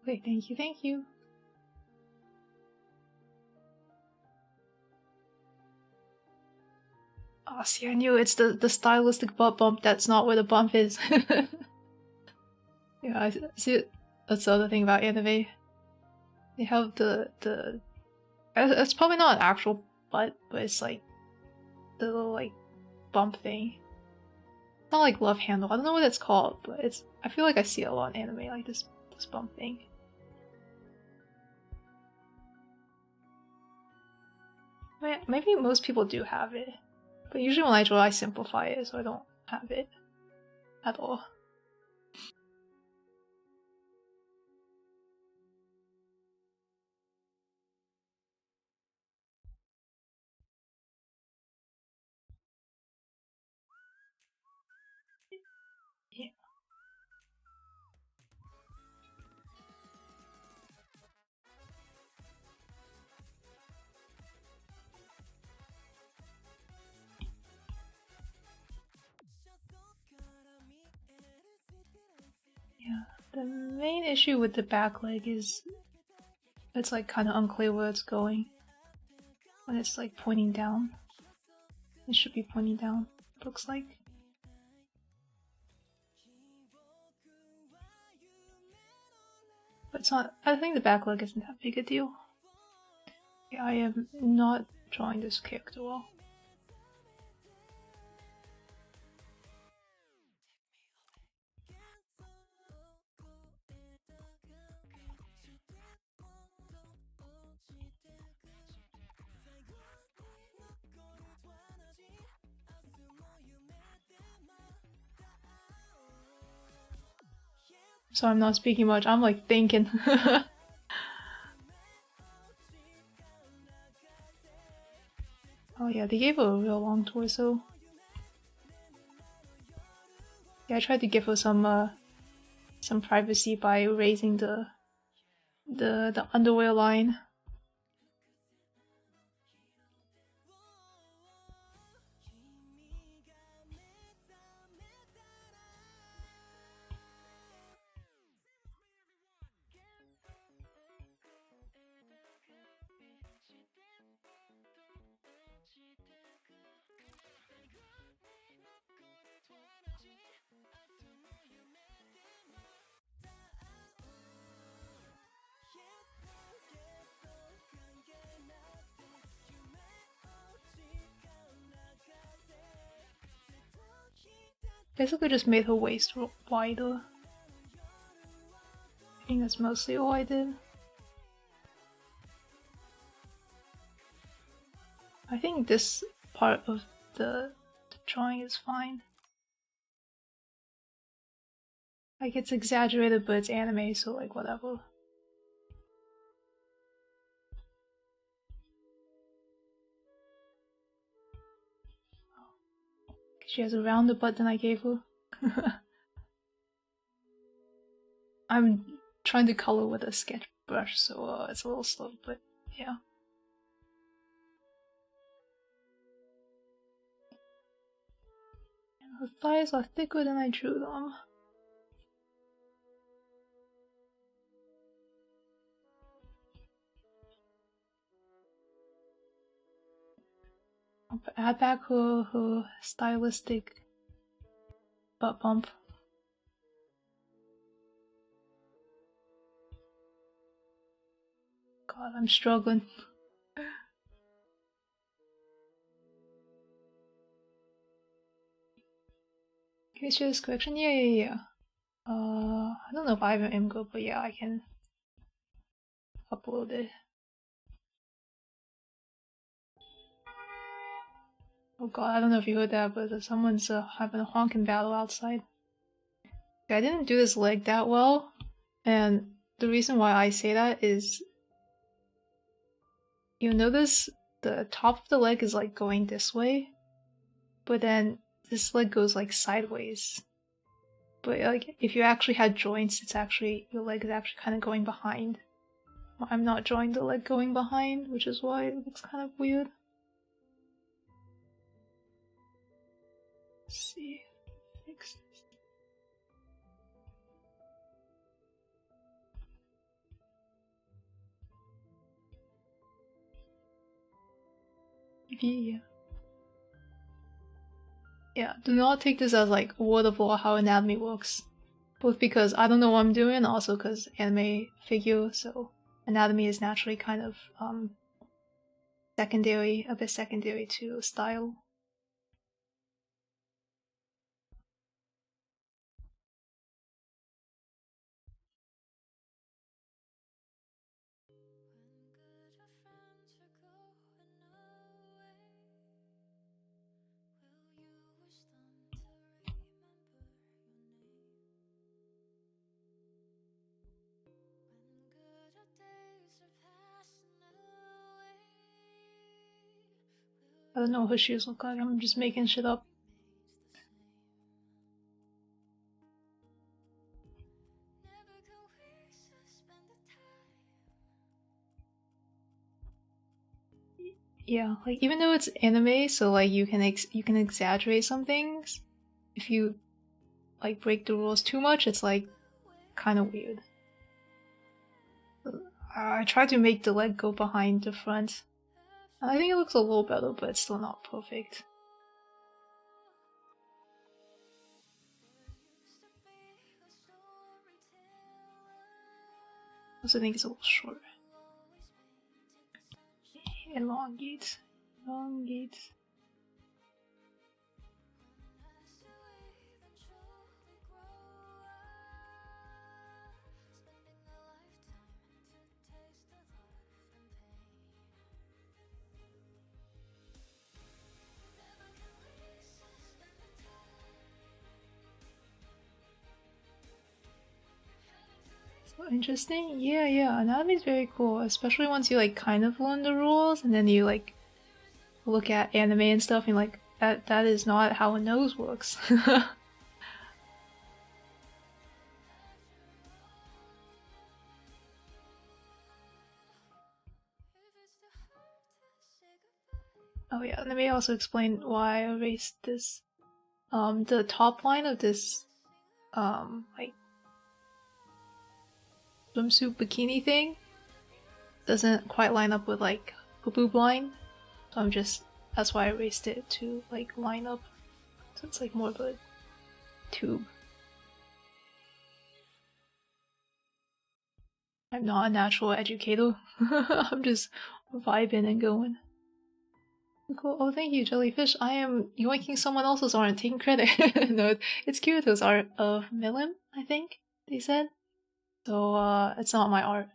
Okay, thank you, thank you. Oh, see, I knew it's the stylistic butt bump. That's not where the bump is. Yeah, I see it. That's the other thing about anime. They have the it's probably not an actual butt, but it's like the little like bump thing. It's not like love handle. I don't know what it's called, but it's. I feel like I see it a lot in anime, like this bump thing. Maybe most people do have it, but usually when I draw, I simplify it so I don't have it at all. Yeah. Yeah. The main issue with the back leg is it's like kind of unclear where it's going when it's like pointing down. It should be pointing down, looks like. But it's not. I think the back leg isn't that big a deal. Yeah, I am not drawing this character well. So I'm not speaking much. I'm like thinking. Oh yeah, they gave her a real long torso. Yeah, I tried to give her some privacy by raising the underwear line. Basically just made her waist wider. I think that's mostly all I did. I think this part of the drawing is fine. Like it's exaggerated, but it's anime, so like whatever. She has a rounder butt than I gave her. I'm trying to color with a sketch brush, so it's a little slow, but yeah. And her thighs are thicker than I drew them. Add back her stylistic butt bump. God, I'm struggling. Can you share this correction? Yeah. I don't know if I have an imgo, but yeah, I can upload it. Oh god, I don't know if you heard that, but someone's having a honking battle outside. I didn't do this leg that well, and the reason why I say that is you notice the top of the leg is like going this way, but then this leg goes like sideways. But like if you actually had joints, it's actually your leg is actually kind of going behind. I'm not drawing the leg going behind, which is why it looks kind of weird. Let's see. Fix this. Yeah, do not take this as like word of law how anatomy works. Both because I don't know what I'm doing, also because anime figure, so anatomy is naturally kind of secondary, a bit secondary to style. I don't know what her shoes look like, I'm just making shit up. Yeah, like even though it's anime, so like you can exaggerate some things. If you like break the rules too much, it's like kind of weird. I tried to make the leg go behind the front. I think it looks a little better, but it's still not perfect. I also think it's a little short. Elongate. So interesting. Yeah. Anatomy is very cool, especially once you like kind of learn the rules and then you like look at anime and stuff and like that is not how a nose works. Oh yeah, let me also explain why I erased this. The top line of this like swimsuit bikini thing doesn't quite line up with like her boob line. So that's why I erased it to like line up. So it's like more of a tube. I'm not a natural educator. I'm just vibing and going. Cool. Oh, thank you, Jellyfish. I am yoinking someone else's art and taking credit. No, it's Kirito's art of Milim, I think they said. So, it's not my art.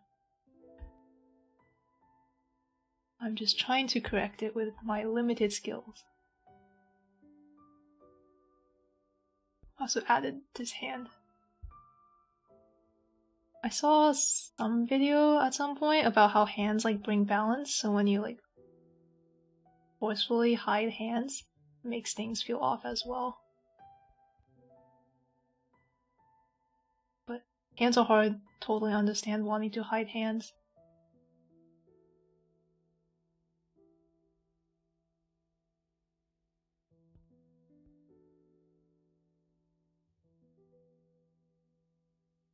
I'm just trying to correct it with my limited skills. Also added this hand. I saw some video at some point about how hands like bring balance, so when you like forcefully hide hands, it makes things feel off as well. But hands are hard, totally understand wanting to hide hands.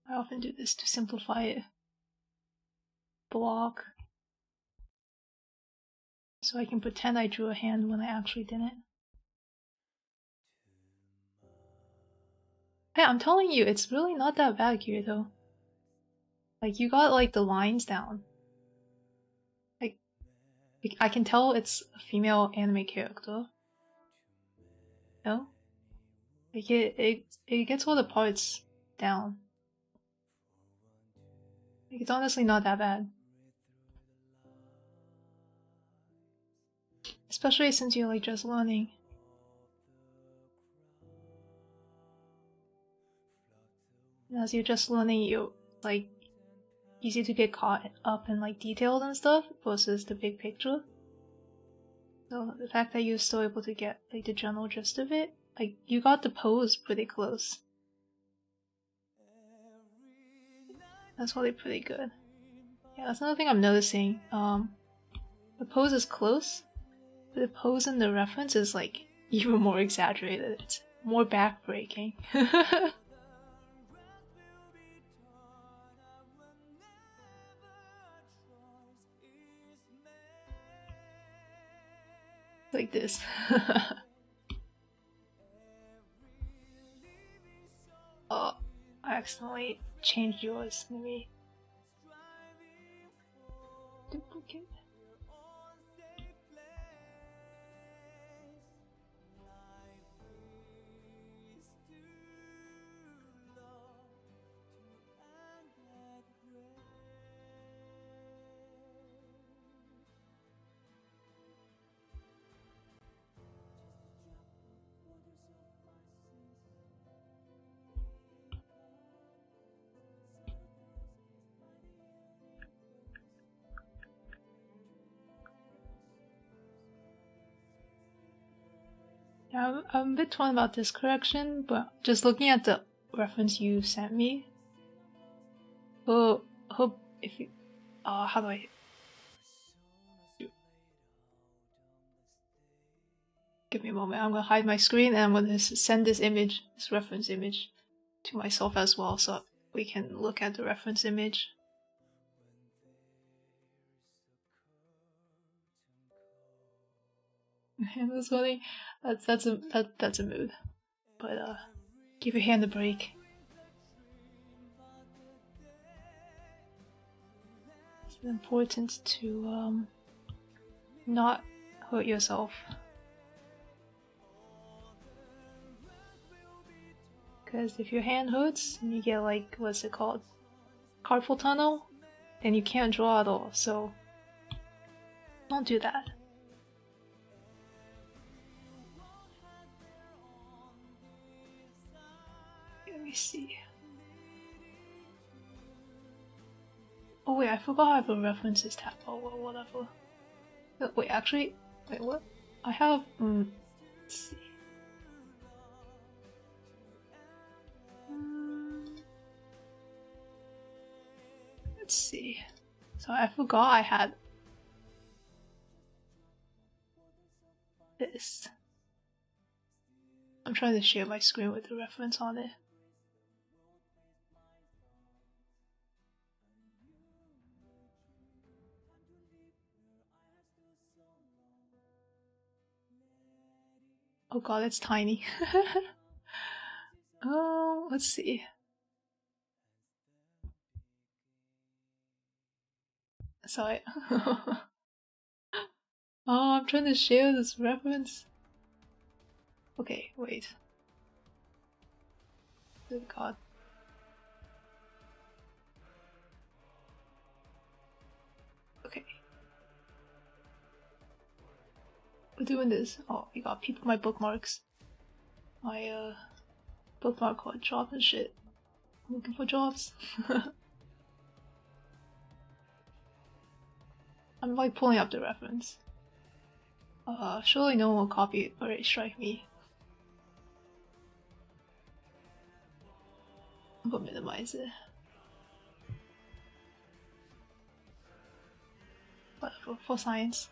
I often do this to simplify it. Block. so I can pretend I drew a hand when I actually didn't. Hey, I'm telling you, it's really not that bad, Kirito. Like, you got, like, the lines down. Like, I can tell it's a female anime character. No? Like, it gets all the parts down. Like, it's honestly not that bad. Especially since you're, like, just learning. And as you're just learning, you like, easy to get caught up in, like, details and stuff versus the big picture. So the fact that you're still able to get, like, the general gist of it, like, you got the pose pretty close. That's probably pretty good. Yeah, that's another thing I'm noticing. The pose is close, but the pose in the reference is, like, even more exaggerated. It's more backbreaking. Like this. Oh, I accidentally changed yours. Let me duplicate. Yeah, I'm a bit torn about this correction, but just looking at the reference you sent me, hope if you, how do I? Give me a moment. I'm gonna hide my screen and I'm gonna send this image, this reference image, to myself as well, so we can look at the reference image. And that's funny. That's a mood. But give your hand a break. It's important to not hurt yourself. Because if your hand hurts and you get, like, what's it called? Carpal tunnel, then you can't draw at all, so don't do that. Let me see. Oh wait, I forgot I have a references tab or whatever. Wait, actually, wait, what? I have, let's see. Let's see. So I forgot I had this. I'm trying to share my screen with the reference on it. Oh god, it's tiny. Oh, let's see. Sorry. Oh, I'm trying to share this reference. Okay, wait. Good god. Okay. We're doing this. Oh, you got people my bookmarks. My bookmark called job and shit. I'm looking for jobs. I'm, like, pulling up the reference. Surely no one will copy it or strike me. I'm gonna minimize it. Whatever, for science.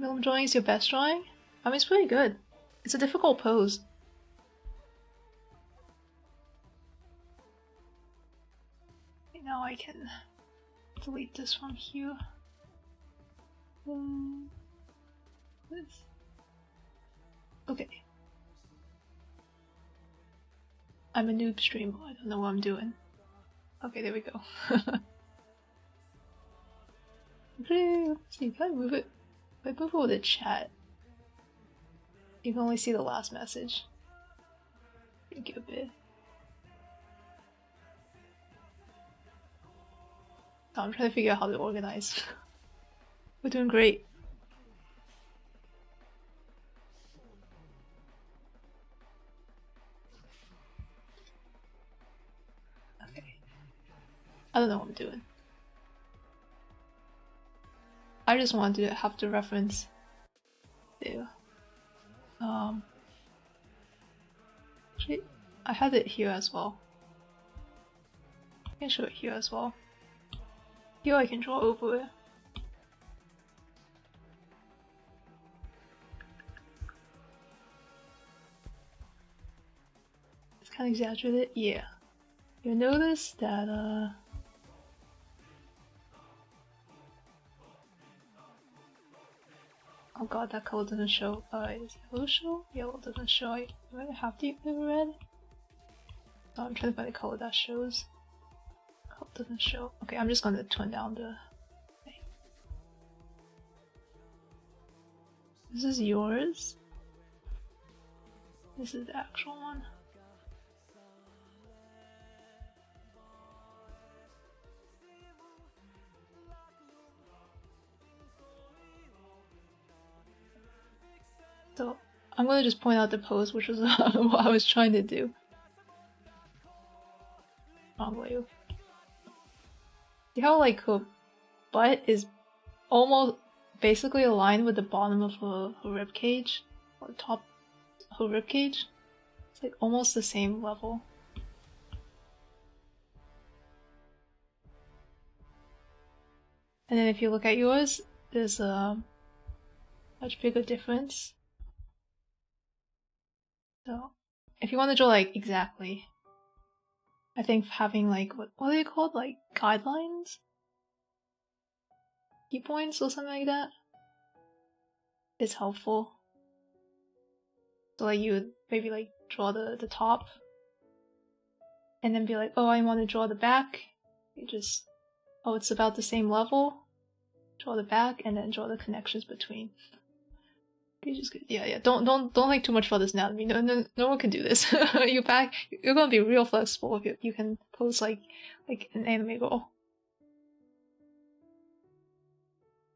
Film drawing is your best drawing? I mean, it's pretty good. It's a difficult pose. Okay, now I can delete this from here. this. Okay. I'm a noob streamer, I don't know what I'm doing. Okay, there we go. Okay, let's see, can I move it? If I move over the chat, you can only see the last message. Thank you a bit. Oh, I'm trying to figure out how to organize. We're doing great. Okay. I don't know what I'm doing. I just wanted to have the reference. There. Actually, I had it here as well. I can show it here as well. Here I can draw over it. It's kind of exaggerated, yeah. You'll notice that, oh god, that color doesn't show. Is yellow show? Yellow doesn't show. I might have the red. Oh, I'm trying to find the color that shows. Color doesn't show. Okay, I'm just gonna turn down the thing. This is yours. This is the actual one. So I'm gonna just point out the pose, which was what I was trying to do. Wrong way. See how like her butt is almost basically aligned with the bottom of her rib cage, or the top of her rib cage. It's like almost the same level. And then if you look at yours, there's a much bigger difference. So if you want to draw like exactly, I think having like what are they called, like guidelines, key points or something like that, is helpful. So like you would maybe like draw the top, and then be like, oh, I want to draw the back. You just, oh, it's about the same level. Draw the back, and then draw the connections between. Yeah. Don't think too much about this anatomy. No one can do this. You're gonna be real flexible if you can pose like an anime girl.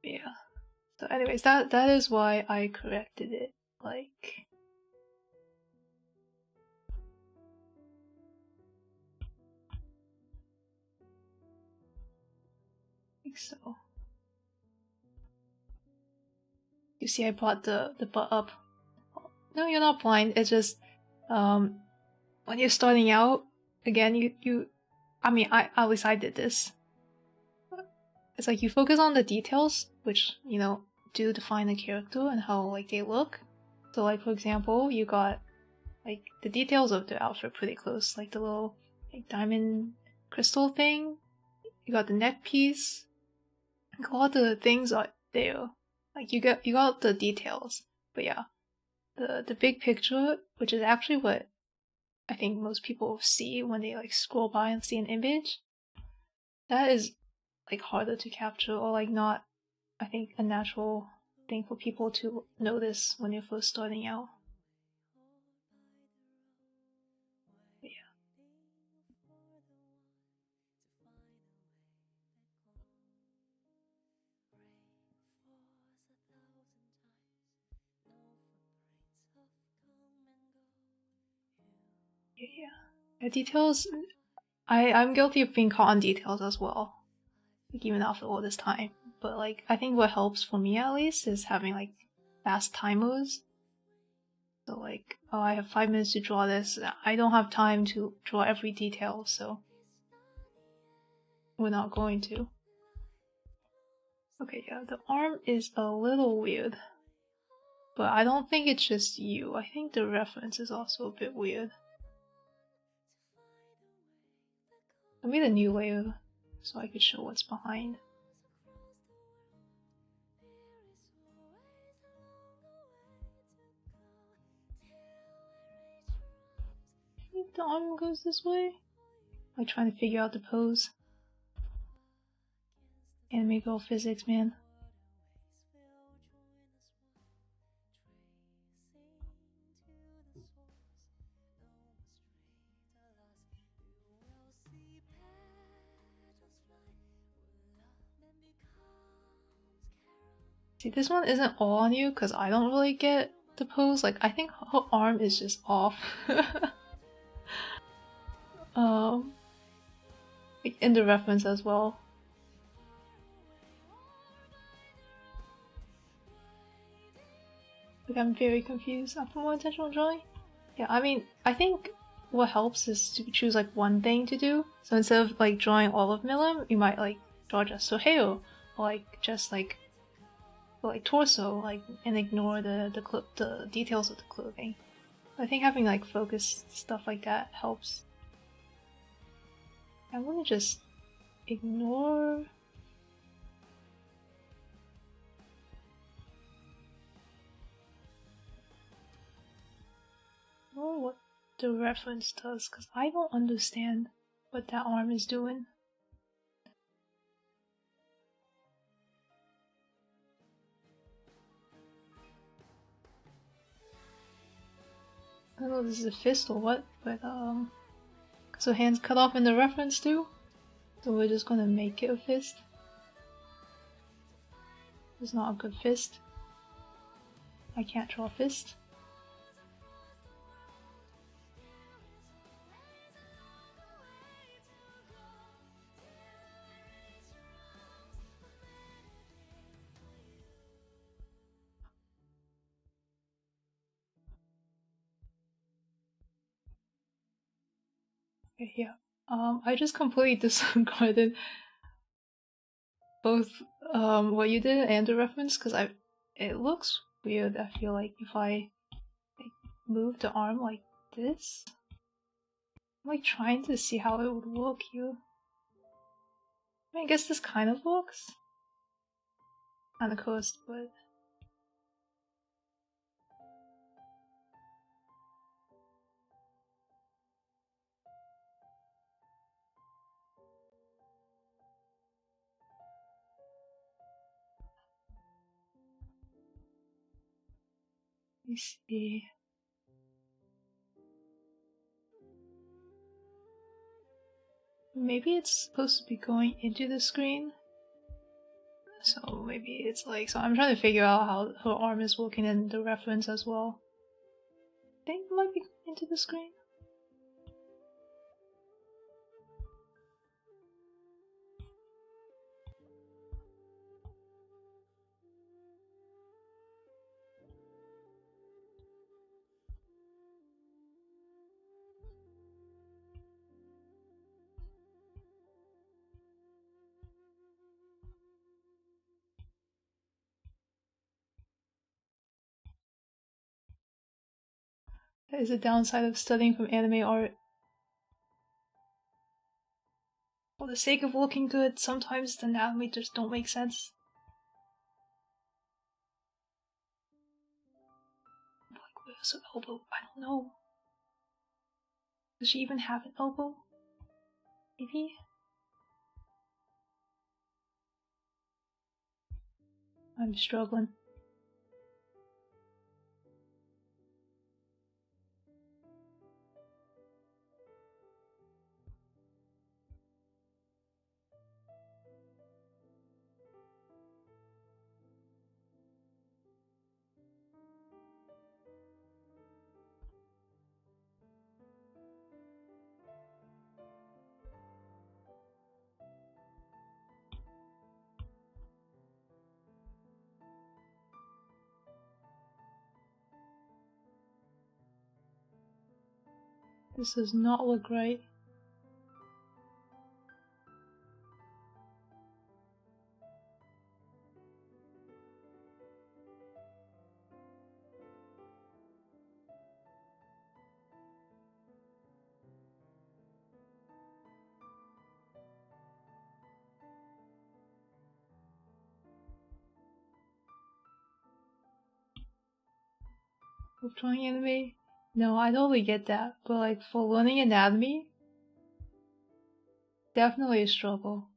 Yeah. So, anyways, that is why I corrected it. Like, so. You see, I brought the butt up. No, you're not blind. It's just, when you're starting out, again, I mean, at least I did this. It's like you focus on the details, which, you know, do define the character and how, like, they look. So, like, for example, you got, like, the details of the outfit pretty close. Like, the little, like, diamond crystal thing. You got the neck piece. Like, all the things are there. Like, you got the details. But yeah, the big picture, which is actually what I think most people see when they, like, scroll by and see an image, that is, like, harder to capture, or like not, I think, a natural thing for people to notice when you're first starting out. But yeah. Yeah, details. I'm guilty of being caught on details as well. Like, even after all this time. But like, I think what helps for me at least is having like fast timers. So like, oh, I have 5 minutes to draw this. I don't have time to draw every detail, so we're not going to. Okay, yeah, the arm is a little weird. But I don't think it's just you. I think the reference is also a bit weird. I made a new layer so I could show what's behind. the arm goes this way? Like trying to figure out the pose. Anime girl physics, man. See, this one isn't all on you because I don't really get the pose. Like, I think her arm is just off. Like in the reference as well. Like, I'm very confused. I put more attention on drawing. Yeah, I mean, I think what helps is to choose like one thing to do. So instead of like drawing all of Milim, you might like draw just Soheo, or like just like torso, like, and ignore the details of the clothing. I think having like focused stuff like that helps. I'm gonna just ignore. Ignore what the reference does, because I don't understand what that arm is doing. I don't know if this is a fist or what, but so hands cut off in the reference too? So we're just gonna make it a fist? It's not a good fist. I can't draw a fist. Okay, yeah. I just completely disregarded both what you did and the reference because it looks weird. I feel like if I like move the arm like this, I'm like trying to see how it would look here. I mean, I guess this kind of looks kind of cursed, but let me see. Maybe it's supposed to be going into the screen. So maybe it's like, so I'm trying to figure out how her arm is working in the reference as well. I think it might be into the screen. That is a downside of studying from anime art. For the sake of looking good, sometimes the anatomy just don't make sense. Like, where's her elbow? I don't know. Does she even have an elbow? Maybe? I'm struggling. This does not look right. With drawing anime, No, I totally get that, but like for learning anatomy, definitely a struggle.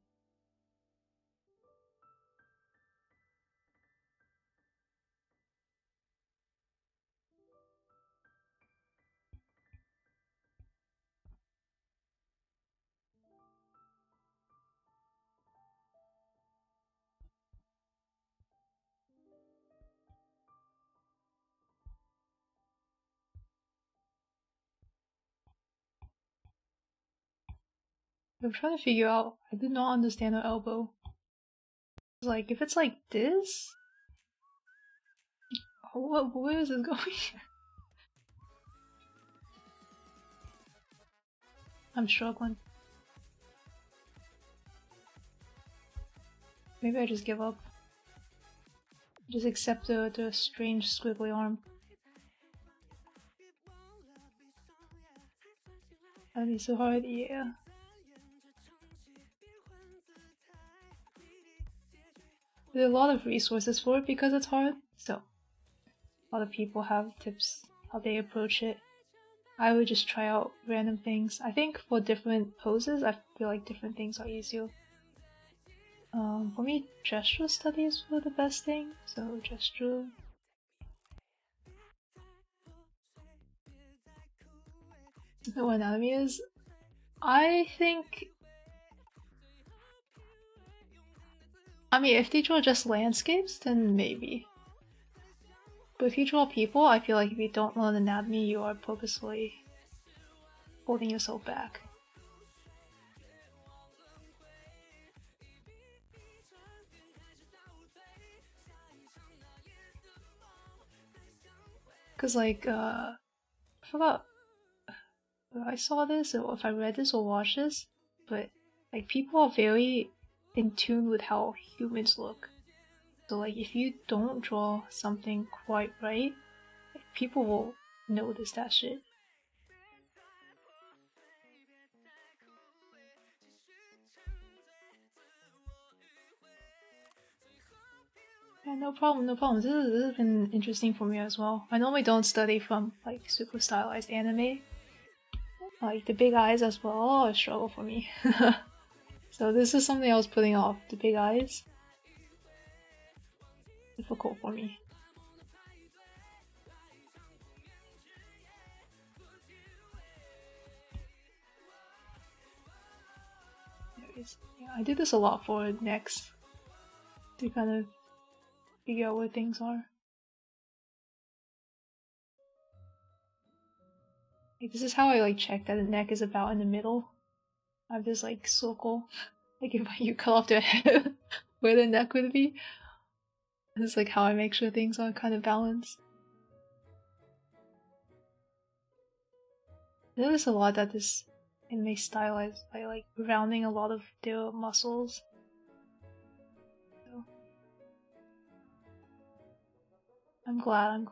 I'm trying to figure out. I did not understand her elbow. It's like if it's like this, where is it going? I'm struggling. Maybe I just give up. Just accept the strange squiggly arm. That'd be so hard, yeah. There are a lot of resources for it because it's hard, so a lot of people have tips how they approach it. I would just try out random things. I think for different poses, I feel like different things are easier. For me, gesture studies were the best thing, so gesture. What anatomy is? I think. I mean, if they draw just landscapes, then maybe. But if you draw people, I feel like if you don't learn anatomy, you are purposely holding yourself back. Cause like, I forgot if I saw this or if I read this or watched this, but like people are very in tune with how humans look. So like if you don't draw something quite right, like, people will notice that shit. Yeah, no problem, no problem. This has been interesting for me as well. I normally don't study from like super stylized anime. Like the big eyes as well are a struggle for me. So this is something I was putting off. The big eyes, difficult for me. Anyways, yeah, I do this a lot for necks to kind of figure out where things are. Like, this is how I like check that the neck is about in the middle. I have this like circle. Like if you cut off their head, where the neck would be. This is like how I make sure things are kind of balanced. I notice a lot that this anime stylized by like rounding a lot of their muscles. So I'm glad.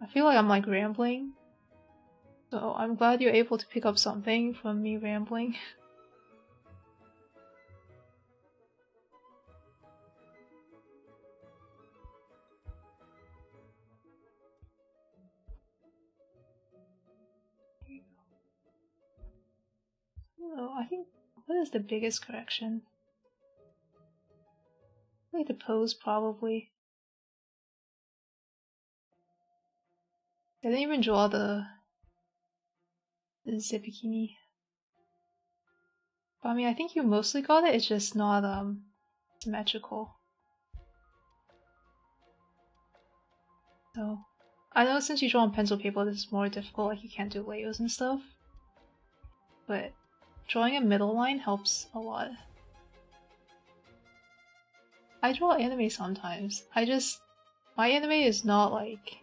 I feel like I'm like rambling. So I'm glad you're able to pick up something from me rambling. Oh, I think what is the biggest correction? Like the pose probably. I didn't even draw the zipikini. But I mean I think you mostly got it, it's just not symmetrical. So I know since you draw on pencil paper this is more difficult, like you can't do layers and stuff. But drawing a middle line helps a lot. I draw anime sometimes. My anime is not like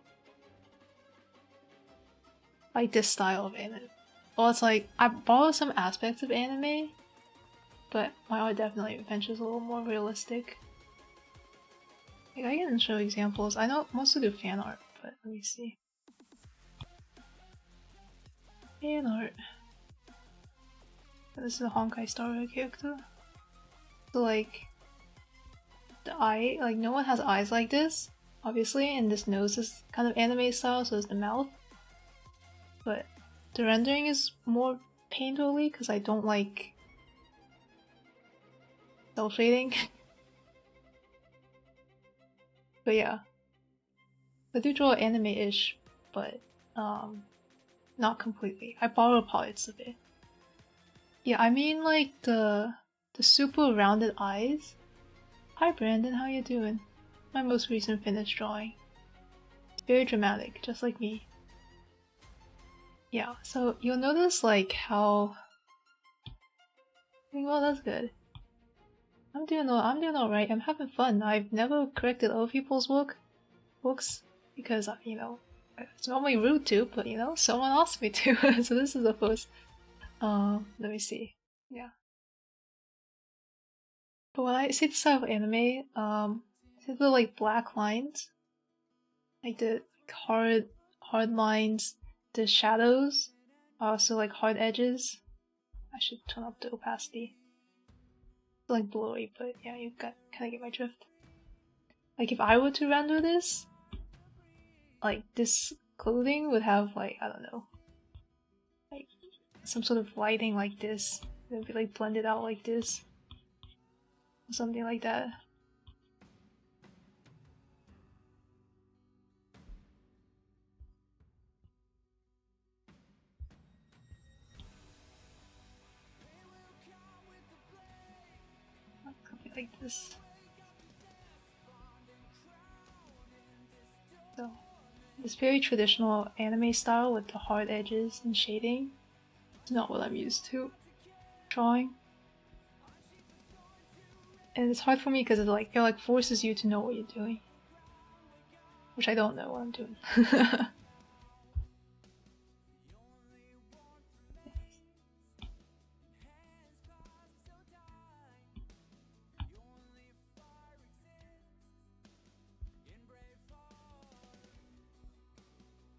this style of anime. Well, it's like I borrow some aspects of anime, but my art definitely ventures a little more realistic. Like I can show examples. I know mostly do fan art, but let me see. Fan art. This is a Honkai Star Rail character. So like the eye, like no one has eyes like this, obviously, and this nose is kind of anime style, so is the mouth. but the rendering is more painterly because I don't like cel shading. But yeah, I do draw anime-ish, but not completely. I borrow parts of it. Yeah, I mean like the super rounded eyes. Hi Brandon, how you doing? My most recent finished drawing. It's very dramatic, just like me. Yeah, so you'll notice like how. Well, that's good. I'm doing alright. I'm having fun. I've never corrected other people's books because you know it's normally rude to, but you know someone asked me to, so this is the first. Let me see. Yeah. But when I see the style of anime, see the like black lines, like the hard lines, the shadows, also like hard edges. I should turn up the opacity. It's like blurry, but yeah, you got kind of get my drift. Like if I were to render this, like this clothing would have like I don't know, like some sort of lighting like this. It would be like blended out like this, or something like that. Something like this. So, this very traditional anime style with the hard edges and shading is not what I'm used to drawing. And it's hard for me because it like forces you to know what you're doing. Which I don't know what I'm doing.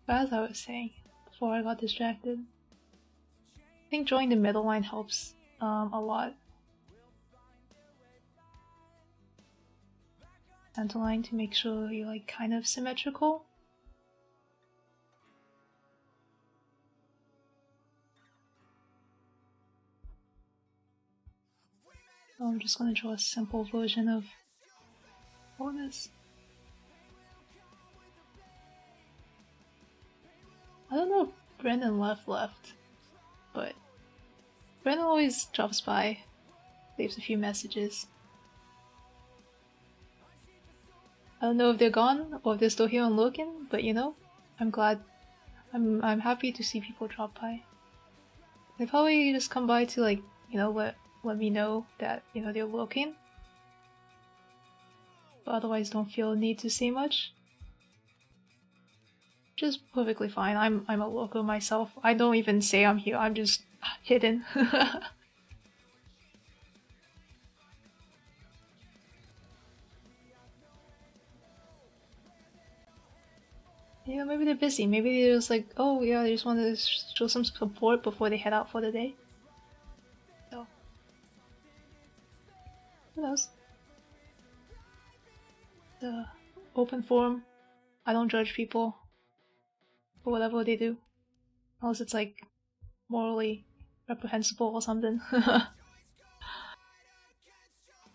But as I was saying, before I got distracted, I think drawing the middle line helps a lot. Center line to make sure you're like kind of symmetrical. So I'm just gonna draw a simple version of all this. I don't know if Brendan left, but Brendan always drops by, leaves a few messages. I don't know if they're gone or if they're still here and looking, but you know, I'm glad. I'm happy to see people drop by. They probably just come by to like, you know, let me know that, you know, they're looking. But otherwise don't feel a need to say much. Just perfectly fine. I'm a lurker myself. I don't even say I'm here, I'm just hidden. Yeah, maybe they're busy. Maybe they're just like, oh yeah, they just want to show some support before they head out for the day. So, who knows? The open forum. I don't judge people for whatever they do, unless it's like morally reprehensible or something.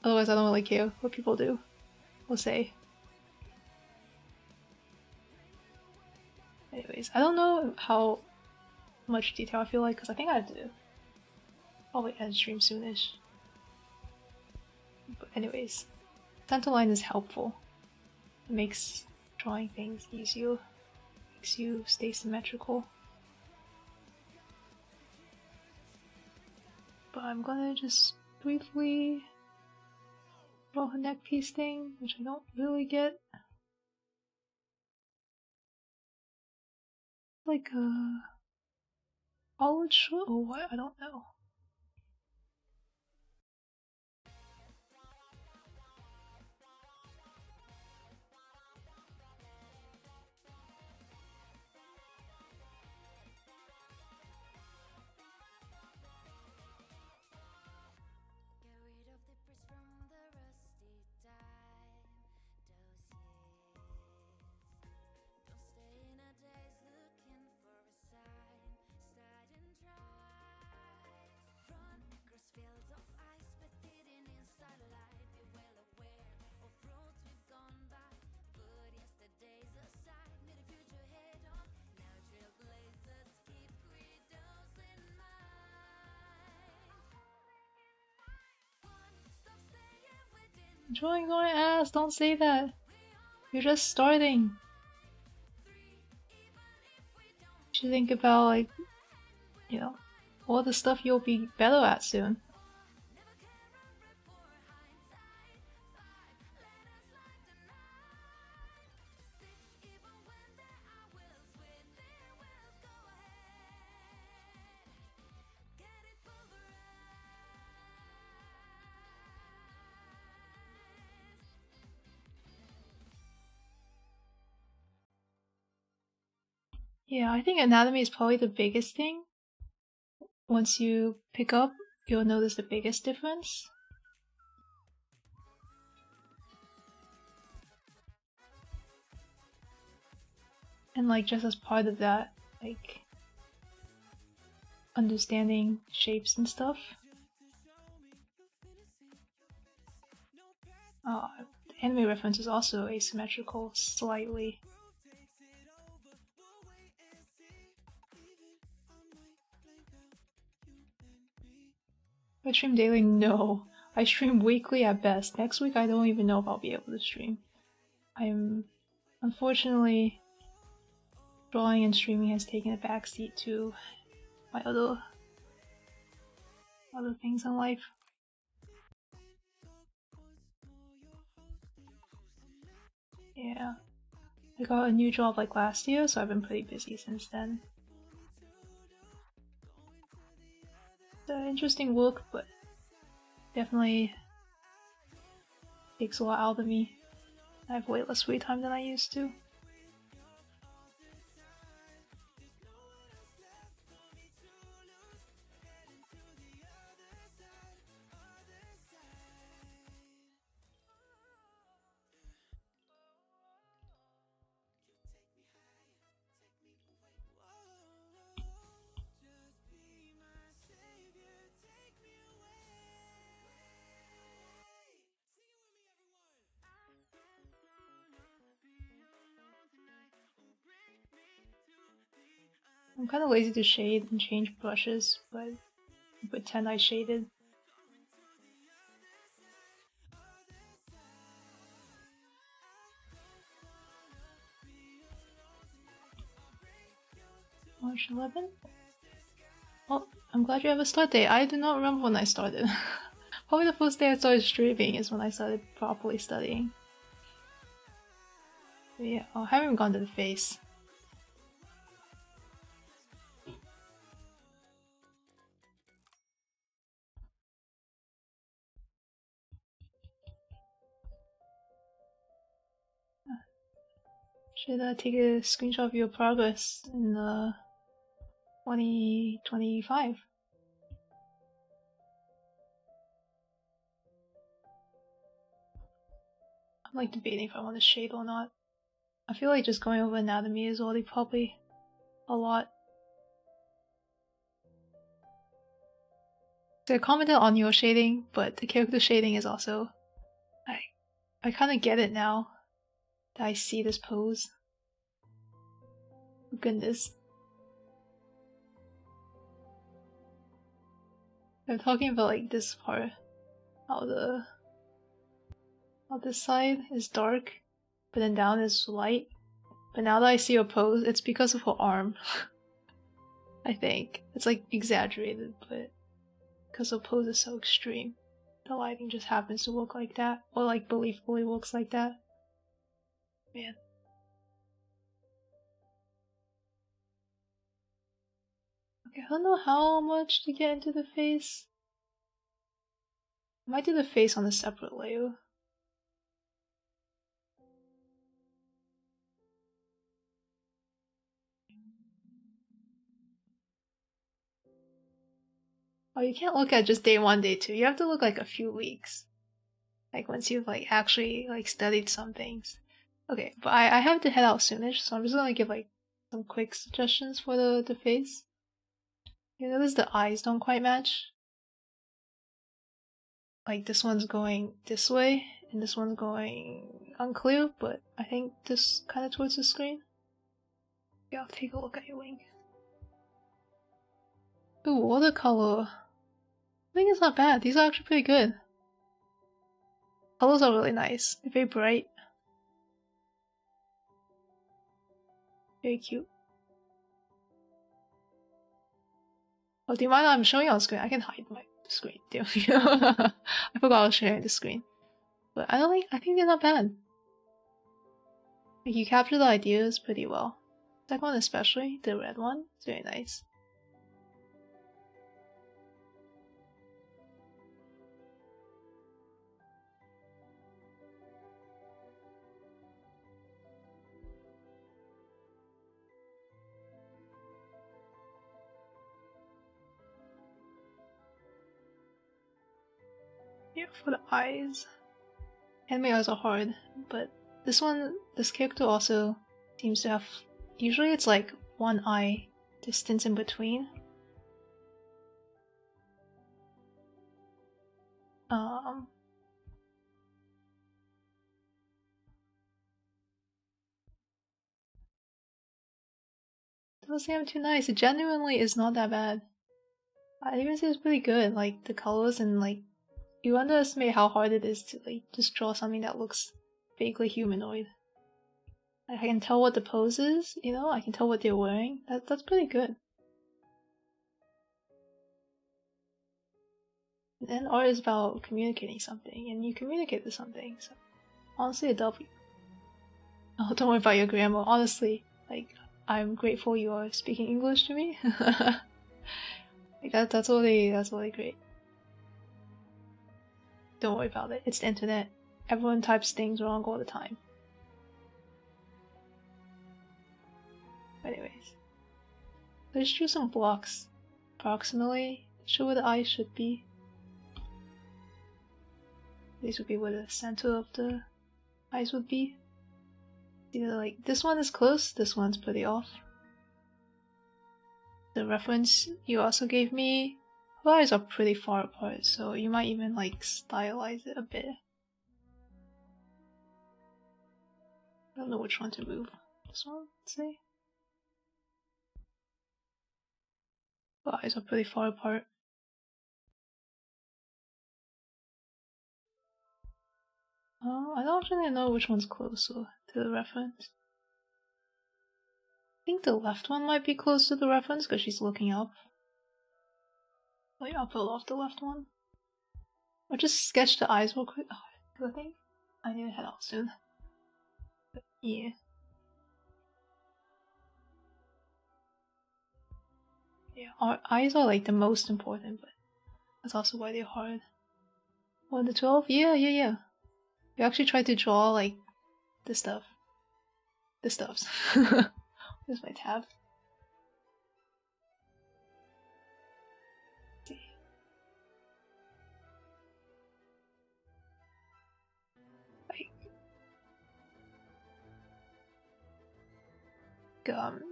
Otherwise, I don't really care what people do or say. Anyways, I don't know how much detail I feel like because I think I have to probably end stream soonish. But anyways, center line is helpful. It makes drawing things easier. Makes you stay symmetrical. But I'm gonna just briefly draw a neck piece thing, which I don't really get. Like a college shirt or what? I don't know. Drawing my ass, don't say that. You're just starting. You should think about, like, you know, all the stuff you'll be better at soon. Yeah, I think anatomy is probably the biggest thing. Once you pick up, you'll notice the biggest difference. And like just as part of that, like understanding shapes and stuff. The anime reference is also asymmetrical, slightly. I stream daily? No. I stream weekly at best. Next week I don't even know if I'll be able to stream. I'm unfortunately drawing and streaming has taken a backseat to my other things in life. Yeah. I got a new job like last year, so I've been pretty busy since then. It's an interesting work, but definitely takes a lot out of me. I have way less free time than I used to. I'm kind of lazy to shade and change brushes, but I pretend I shaded. March 11th? Oh, I'm glad you have a start date. I do not remember when I started. Probably the first day I started streaming is when I started properly studying. But yeah, I haven't even gone to the face. Should take a screenshot of your progress in 2025. I'm like debating if I want to shade or not. I feel like just going over anatomy is already probably a lot. So I commented on your shading, but the character shading is also... I kind of get it now that I see this pose. Oh, goodness. I'm talking about like this part. How this side is dark, but then down is light. But now that I see her pose, it's because of her arm. I think. It's like exaggerated, but because her pose is so extreme. The lighting just happens to look like that, or like believably looks like that. Man. Okay, I don't know how much to get into the face. I might do the face on a separate layer. Oh, you can't look at just day 1, day 2. You have to look like a few weeks. Like once you've like actually like studied some things. Okay, but I have to head out soonish, so I'm just gonna give like some quick suggestions for the face. You notice the eyes don't quite match? Like this one's going this way, and this one's going unclear, but I think this kind of towards the screen. Yeah, I'll take a look at your wing. Ooh, watercolor. I think it's not bad. These are actually pretty good. colors are really nice. They're very bright. Very cute. Oh, do you mind I'm showing on screen? I can hide my screen too. I forgot I was sharing the screen. But I think they're not bad. Like, you capture the ideas pretty well. That one especially, the red one, it's very nice. Yeah, for the eyes. Anime eyes are hard, but this character also seems to have. Usually it's like one eye distance in between. Doesn't seem too nice. It genuinely is not that bad. I even say it's pretty good. Like the colors and like you underestimate how hard it is to like just draw something that looks vaguely humanoid. Like, I can tell what the pose is, you know. I can tell what they're wearing. That's pretty good. And art is about communicating something, and you communicate with something. So honestly, a W. Oh, don't worry about your grammar. Honestly, like I'm grateful you are speaking English to me. Like that's really great. Don't worry about it. It's the internet. Everyone types things wrong all the time. Anyways, let's choose some blocks. Approximately, show where the eyes should be. These would be where the center of the eyes would be. Either like this one is close, this one's pretty off. The reference you also gave me, the eyes are pretty far apart, so you might even like stylize it a bit. I don't know which one to move. This one, let's say. The eyes are pretty far apart. I don't actually know which one's closer to the reference. I think the left one might be close to the reference because she's looking up. Like, I'll pull off the left one. Or just sketch the eyes real quick. Oh, I think I need to head out soon. But yeah. Yeah, our eyes are like the most important, but that's also why they're hard. 1 to 12? Yeah. You actually try to draw like the stuff. The stuffs. Here's my tab.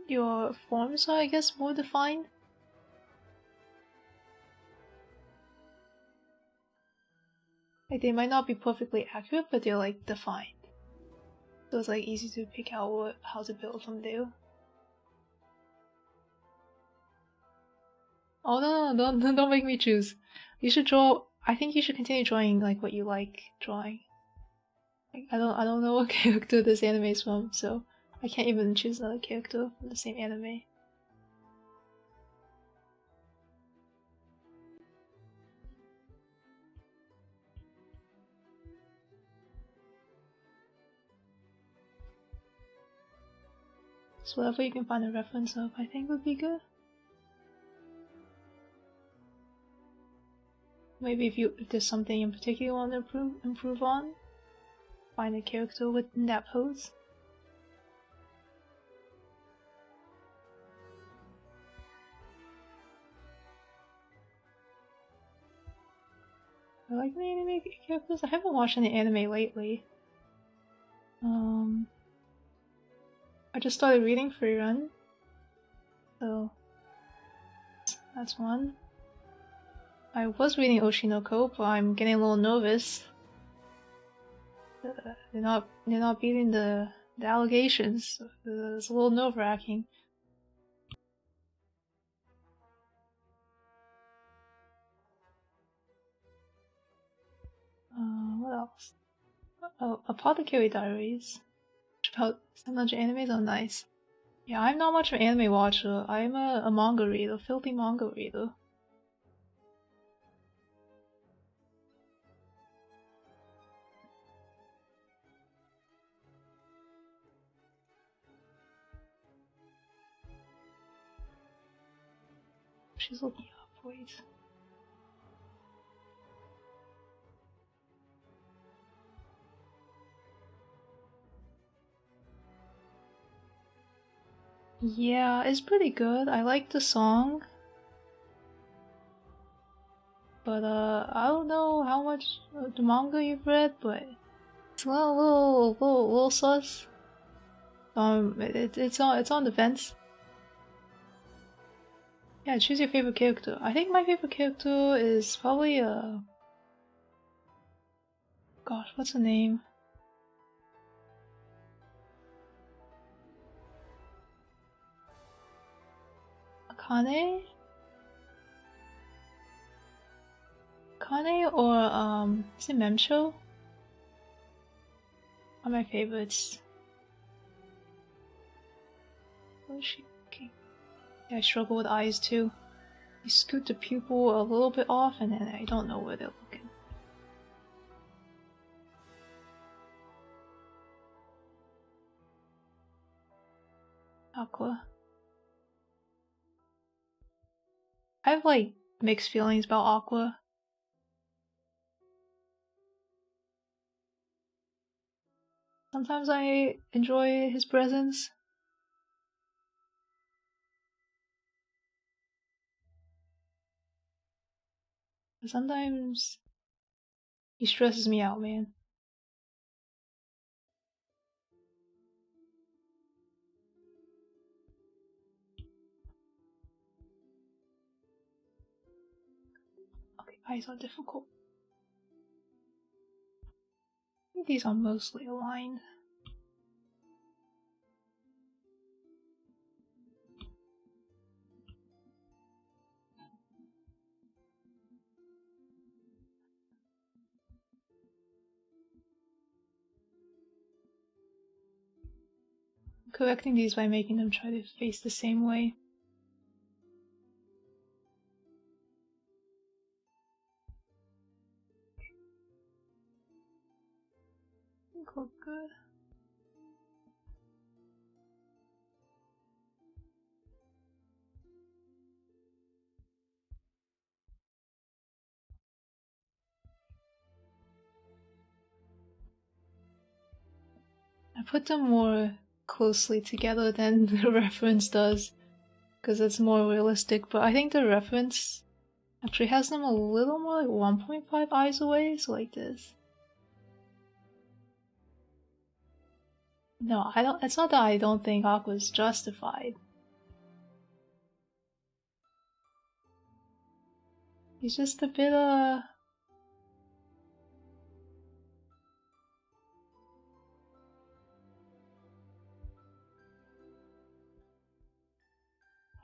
Your forms are, I guess, more defined. Like, they might not be perfectly accurate, but they're like defined. So it's like easy to pick out how to build from there. Oh no, don't make me choose. You should draw. I think you should continue drawing like what you like drawing. Like, I don't know what character this anime is from, so I can't even choose another character from the same anime. So whatever you can find a reference of, I think would be good. Maybe if there's something in particular you want to improve on, find a character within that pose. I like the anime characters. I haven't watched any anime lately. I just started reading Free Run, so that's one. I was reading Oshinoko, but I'm getting a little nervous. They're not beating the allegations. It's a little nerve-wracking. What else? Oh, Apothecary Diaries. About 700 animes? Oh, nice. Yeah, I'm not much of an anime watcher. I'm a manga reader, filthy manga reader. She's looking up, wait. Yeah, it's pretty good. I like the song. But I don't know how much the manga you've read, but it's a little sus. It's on the fence. Yeah, choose your favorite character. I think my favorite character is probably gosh, what's her name? Akane? Akane or is it Memcho? Are my favorites. What is she looking? Yeah, I struggle with eyes too. You scoot the pupil a little bit off and then I don't know where they're looking. Aqua. I have like mixed feelings about Aqua. Sometimes I enjoy his presence. But sometimes he stresses me out, man. Okay, eyes are difficult. I think these are mostly aligned. Correcting these by making them try to face the same way. I think we're good. I put them more closely together than the reference does, because it's more realistic, but I think the reference actually has them a little more like 1.5 eyes away, so like this. No, I don't. It's not that I don't think Aqua's justified. He's just a bit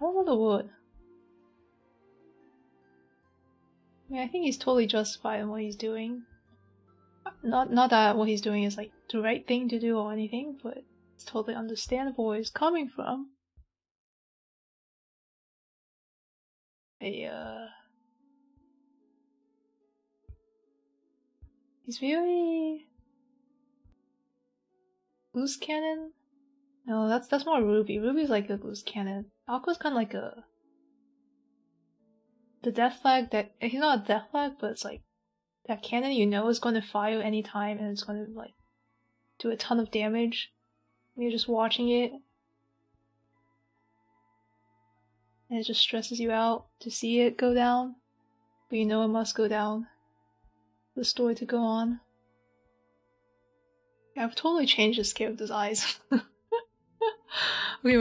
I don't know the word. I mean, I think he's totally justified in what he's doing. Not that what he's doing is like the right thing to do or anything, but it's totally understandable where he's coming from. He's very loose cannon. No, that's more Ruby. Ruby's like a loose cannon. Aqua's kind of like the death flag that he's not a death flag, but it's like that cannon you know is going to fire anytime and it's going to like do a ton of damage. And you're just watching it, and it just stresses you out to see it go down, but you know it must go down for the story to go on. Yeah, I've totally changed this character's eyes. Wait.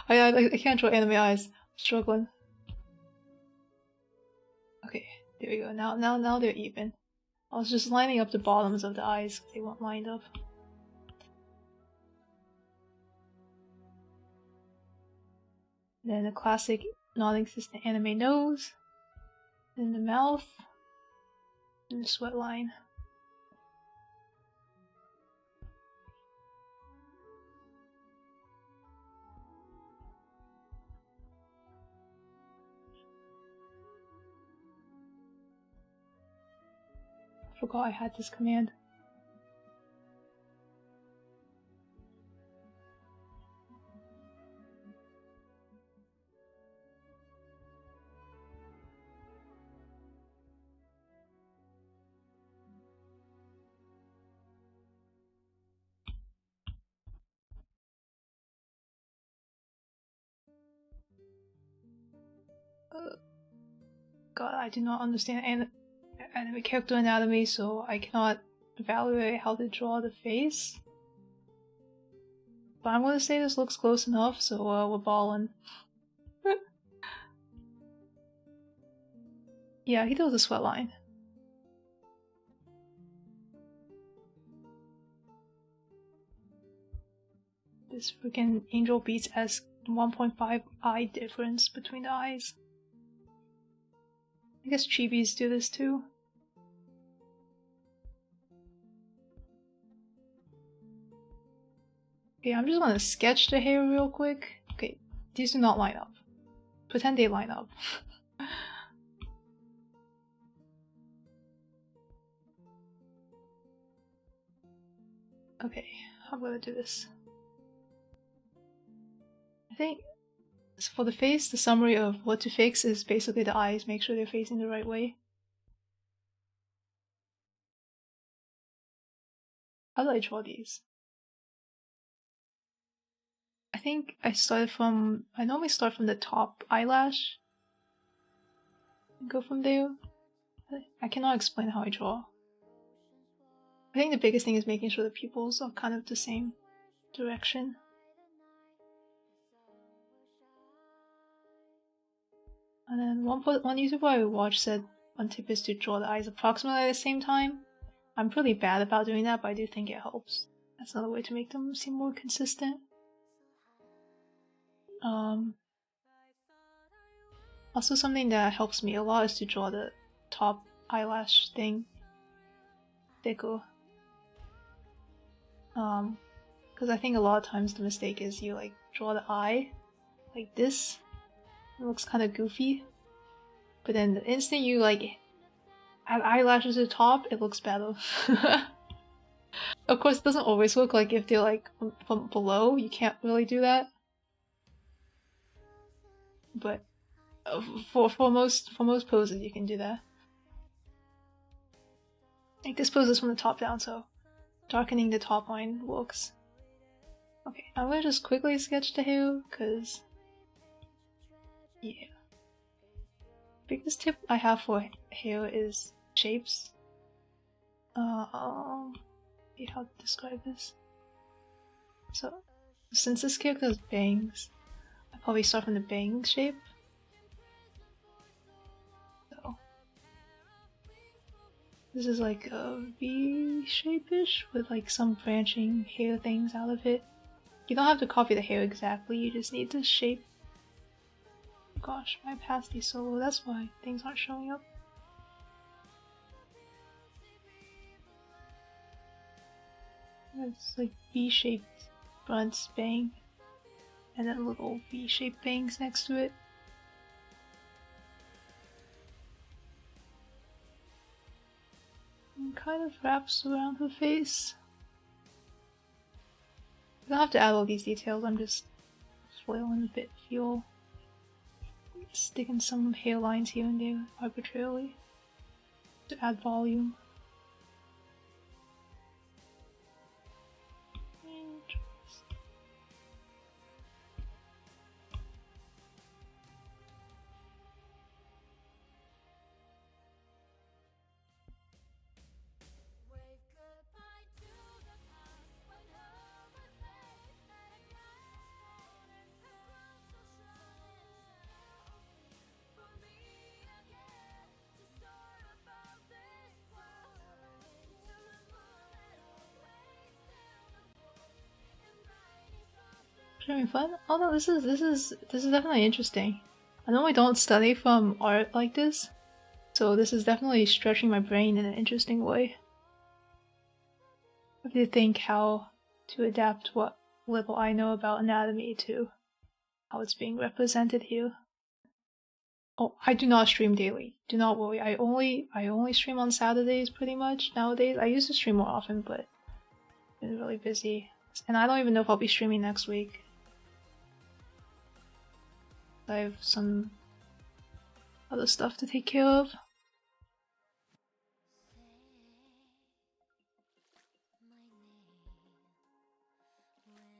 I can't draw anime eyes. I'm struggling. Okay, there we go. Now they're even. I was just lining up the bottoms of the eyes because they weren't lined up. Then the classic non-existent anime nose. Then the mouth. And the sweat line. forgot I had this command. God, I do not understand anime character anatomy, so I cannot evaluate how to draw the face. But I'm gonna say this looks close enough, so we're ballin'. Yeah, he does a sweat line. This freaking Angel Beats has 1.5 eye difference between the eyes. I guess chibis do this too. Okay, I'm just gonna sketch the hair real quick. Okay, these do not line up. Pretend they line up. Okay, I'm gonna do this. I think for the face, the summary of what to fix is basically the eyes. Make sure they're facing the right way. How do I draw these? I think I normally start from the top eyelash and go from there. I cannot explain how I draw. I think the biggest thing is making sure the pupils are kind of the same direction. And then one YouTuber I watched said one tip is to draw the eyes approximately at the same time. I'm pretty bad about doing that, but I do think it helps. That's another way to make them seem more consistent. Also something that helps me a lot is to draw the top eyelash thing thicker. Because I think a lot of times the mistake is you like draw the eye like this. It looks kind of goofy. But then the instant you like add eyelashes to the top, it looks better. Of course, it doesn't always work. Like if they're like from below, you can't really do that. But for most poses, you can do that. Like this pose is from the top down, so darkening the top line works. Okay, I'm gonna just quickly sketch the hair, cause yeah. Biggest tip I have for hair is shapes. See how to describe this. So, since this character has bangs, I probably start from the bang shape. So, this is like a V shape-ish with like some branching hair things out of it. You don't have to copy the hair exactly, you just need the shape. Oh gosh, my opacity is so low, that's why things aren't showing up. It's like V-shaped fronts bang, and then little V-shaped bangs next to it. And kind of wraps around her face. You don't have to add all these details, I'm just flailing a bit fuel. Sticking some hairlines here and there arbitrarily to add volume. Having fun? Oh no, this is definitely interesting. I normally don't study from art like this, so this is definitely stretching my brain in an interesting way. I have to think how to adapt what little I know about anatomy to how it's being represented here. Oh, I do not stream daily. Do not worry. I only stream on Saturdays pretty much nowadays. I used to stream more often, but I've been really busy. And I don't even know if I'll be streaming next week. I have some other stuff to take care of.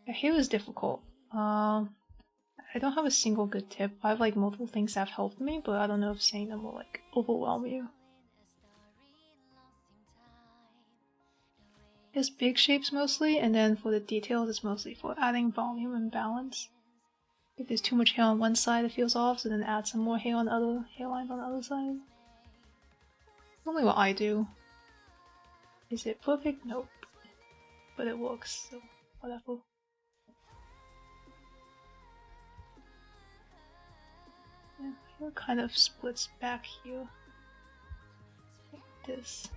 Here is difficult. I don't have a single good tip. I have like multiple things that have helped me, but I don't know if saying them will like overwhelm you. It's big shapes mostly, and then for the details it's mostly for adding volume and balance. If there's too much hair on one side it feels off, so then add some more hair on the other hairlines on the other side. Only what I do. Is it perfect? Nope. But it works, so whatever. Yeah, it kind of splits back here. Like this.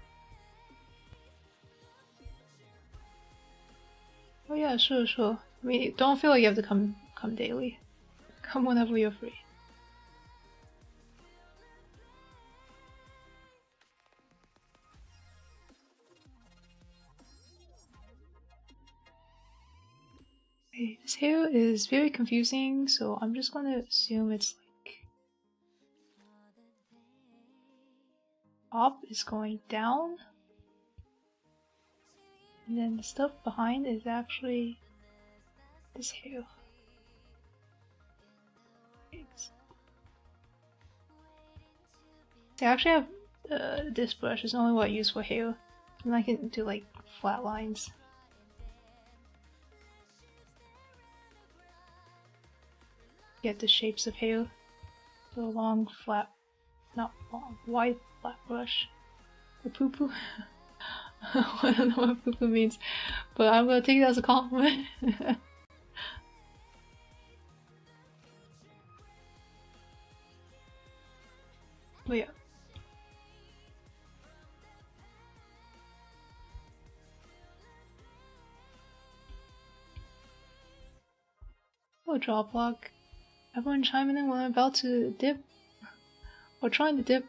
Oh yeah, sure. I mean, don't feel like you have to come daily. Come whenever you're free. Okay, this hair is very confusing, so I'm just gonna assume it's like up is going down, and then the stuff behind is actually this hair. I actually have this brush. It's only what I use for hair, and I can do like flat lines. Get the shapes of hair. So long, flat, not long, wide, flat brush. The poo poo. I don't know what poo poo means, but I'm gonna take it as a compliment. But yeah. Oh, drop block. Everyone chiming in when I'm about to dip. Or trying to dip.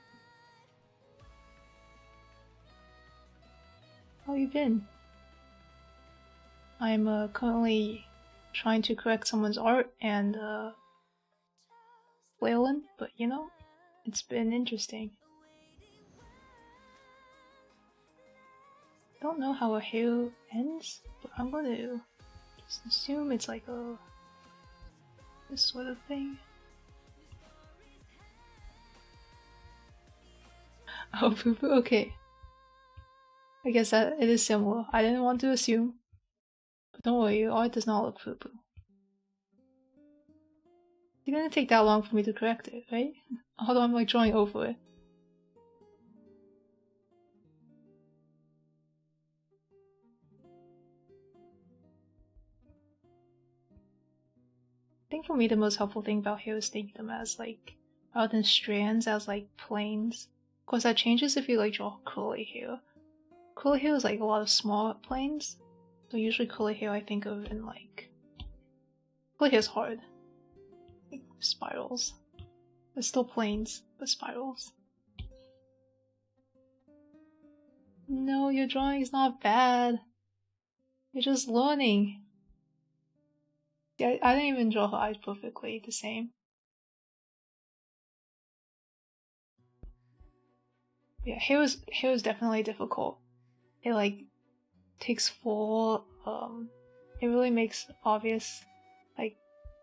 How you been? I'm currently trying to correct someone's art and flailing, but you know, it's been interesting. I don't know how a hair ends, but I'm gonna just assume it's like this sort of thing. Oh, poo poo. Okay. I guess that it is similar. I didn't want to assume, but don't worry, your art does not look poo poo. It didn't take that long for me to correct it, right? Although I'm like drawing over it. I think for me the most helpful thing about hair is thinking them as like, rather than strands, as like planes. Of course that changes if you like draw curly hair. Curly hair is like a lot of small planes. So usually curly hair I think of in like... Curly hair is hard. Like spirals. It's still planes, but spirals. No, your drawing is not bad. You're just learning. Yeah, I didn't even draw her eyes perfectly the same. Yeah, hair is definitely difficult. It like takes full it really makes obvious like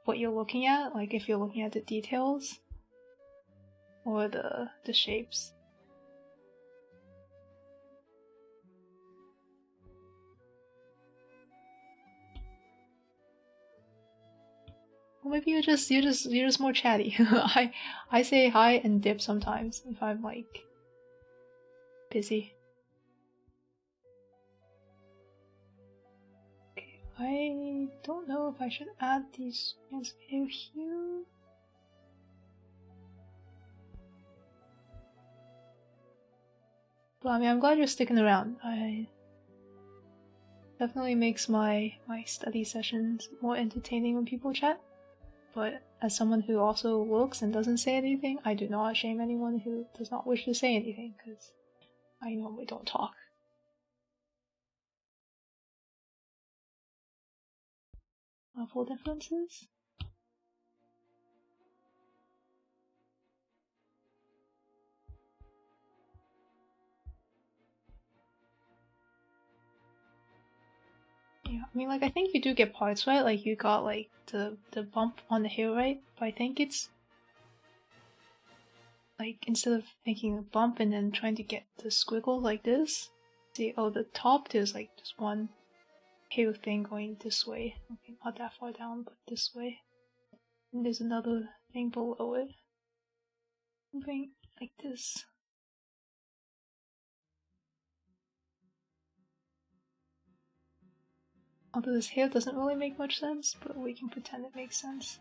what you're looking at, like if you're looking at the details or the shapes. Or maybe you're just more chatty. I say hi and dip sometimes if I'm like busy. Okay, I don't know if I should add these strands here. But I mean, I'm glad you're sticking around. I definitely makes my study sessions more entertaining when people chat. But as someone who also looks and doesn't say anything, I do not shame anyone who does not wish to say anything, because I normally don't talk. Level differences? Yeah, I mean, like, I think you do get parts, right? Like, you got, like, the bump on the hill, right? But I think it's, like, instead of making a bump and then trying to get the squiggle like this, see, oh, the top, there's, like, just one hill thing going this way. Okay, not that far down, but this way. And there's another thing below it. Moving like this. Although this hair doesn't really make much sense, but we can pretend it makes sense.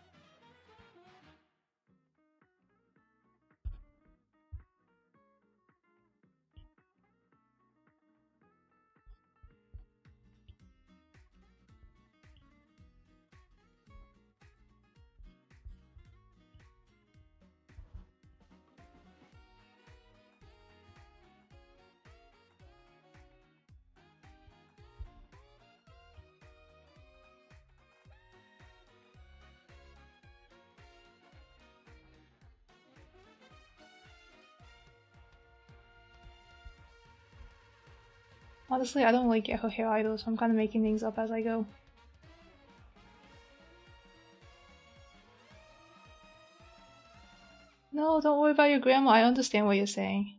Honestly, I don't really get her hair either, so I'm kind of making things up as I go. No, don't worry about your grandma, I understand what you're saying.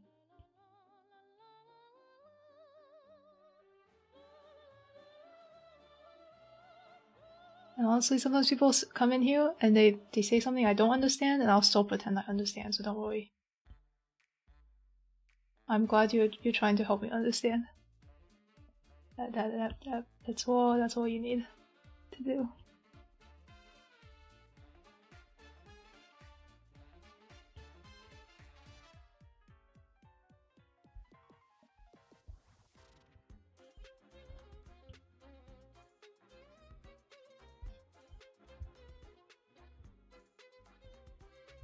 And honestly, sometimes people come in here and they say something I don't understand, and I'll still pretend I understand, so don't worry. I'm glad you're trying to help me understand. That's all you need to do.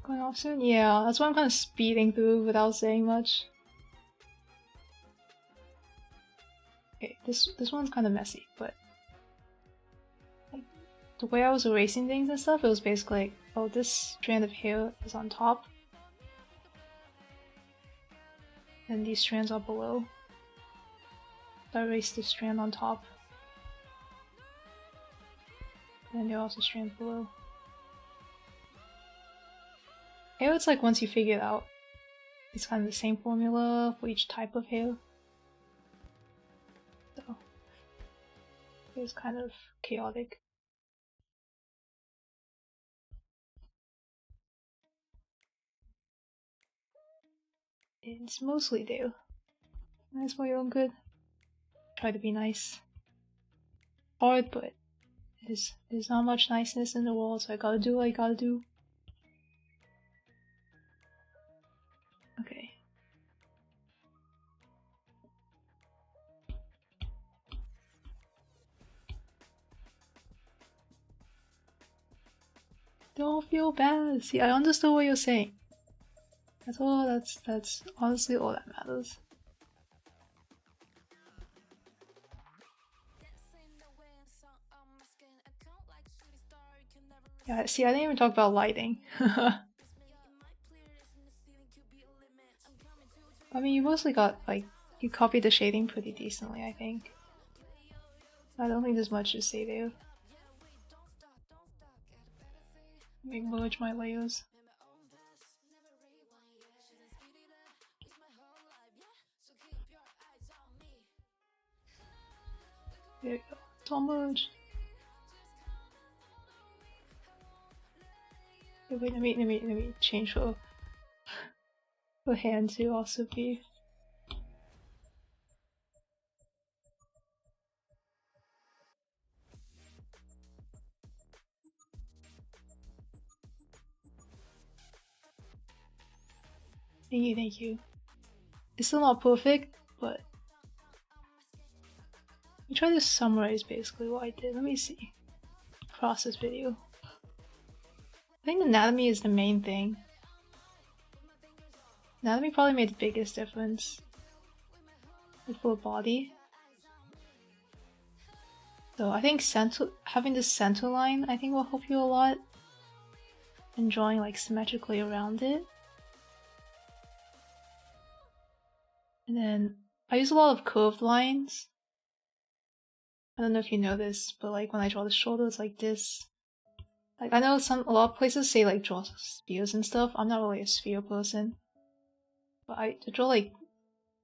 Going off soon? Yeah, that's why I'm kind of speeding through without saying much. Okay, this one's kind of messy, but like, the way I was erasing things and stuff, it was basically like, oh, this strand of hair is on top, and these strands are below. So I erased this strand on top, and then there are also strands below. Hair, it's like once you figure it out, it's kind of the same formula for each type of hair. So it's kind of chaotic. It's mostly there. That's for your own good. Try to be nice. Hard, but there's not much niceness in the world, so I gotta do what I gotta do. Okay. Don't feel bad. See, I understood what you're saying. That's all. That's honestly all that matters. Yeah. See, I didn't even talk about lighting. I mean, you mostly got like you copied the shading pretty decently, I think. I don't think there's much to say there. Let me merge my layers. There we go. It's all merged. Wait, let me change her hand to also be. Thank you. It's still not perfect, but I try to summarize basically what I did. Let me see. Process video. think anatomy is the main thing. Anatomy probably made the biggest difference. Like for the body. So I think having this center line I think will help you a lot. And drawing like symmetrically around it. And then I use a lot of curved lines. I don't know if you know this, but like when I draw the shoulders like this. Like I know a lot of places say like draw spheres and stuff. I'm not really a sphere person. But I draw like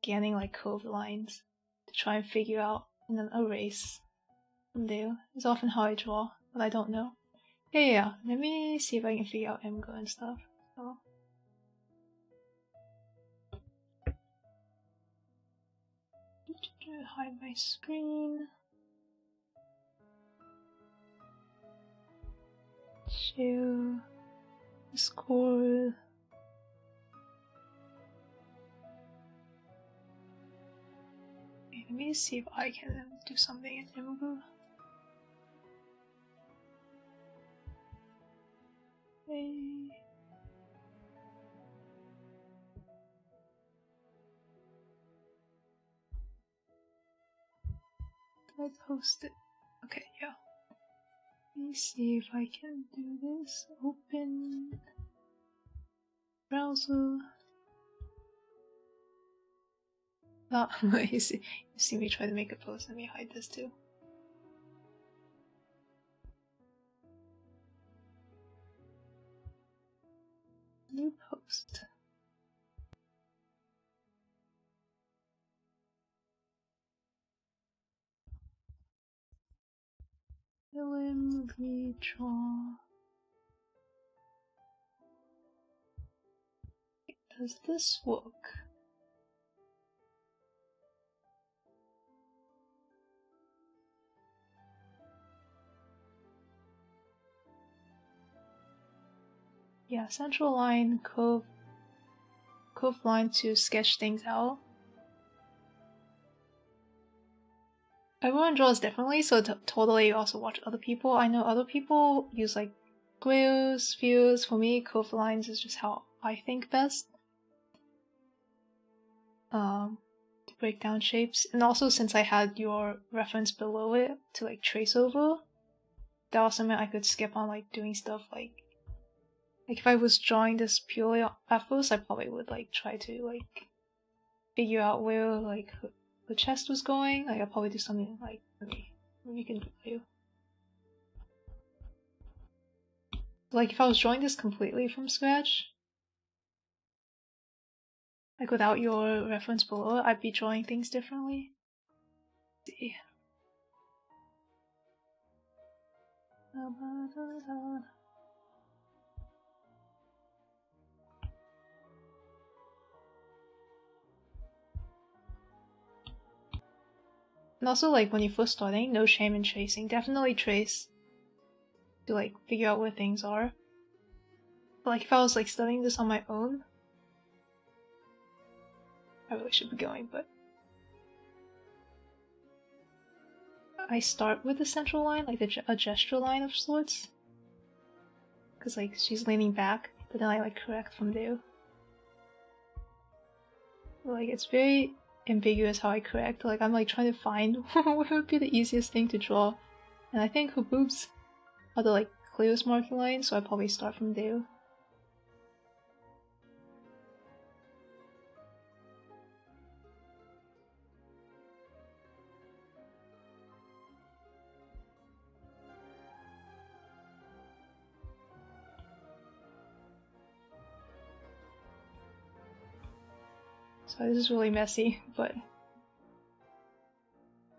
scanning like curved lines to try and figure out and then erase from there. It's often how I draw, but I don't know. Yeah. Let me see if I can figure out Emga and stuff. So. Hide my screen. Share Discord. Okay, let me see if I can do something in Emga. Okay. Let's host it. Okay, yeah. Let me see if I can do this. Open browser. Oh, you see me try to make a post. Let me hide this too. New post. Film redraw. Does this work? Yeah, central line, curve line to sketch things out. Everyone draws differently, so totally also watch other people. I know other people use like squares, spheres. For me, curved lines is just how I think best. To break down shapes, and also since I had your reference below it to like trace over, that also meant I could skip on like doing stuff like if I was drawing this purely at first, I probably would like try to like figure out where like the chest was going. Like I'll probably do something like we can do. Like if I was drawing this completely from scratch, like without your reference below it, I'd be drawing things differently. Let's see. And also, like, when you're first starting, no shame in tracing. Definitely trace to, like, figure out where things are. But, like, if I was, like, studying this on my own, I really should be going, but I start with the central line, like a gesture line of sorts. Because, like, she's leaning back, but then I, like, correct from there. But, like, it's very ambiguous how I correct. Like, I'm, like, trying to find what would be the easiest thing to draw. And I think her boobs are the, like, clearest marking line, so I probably start from there. So this is really messy, but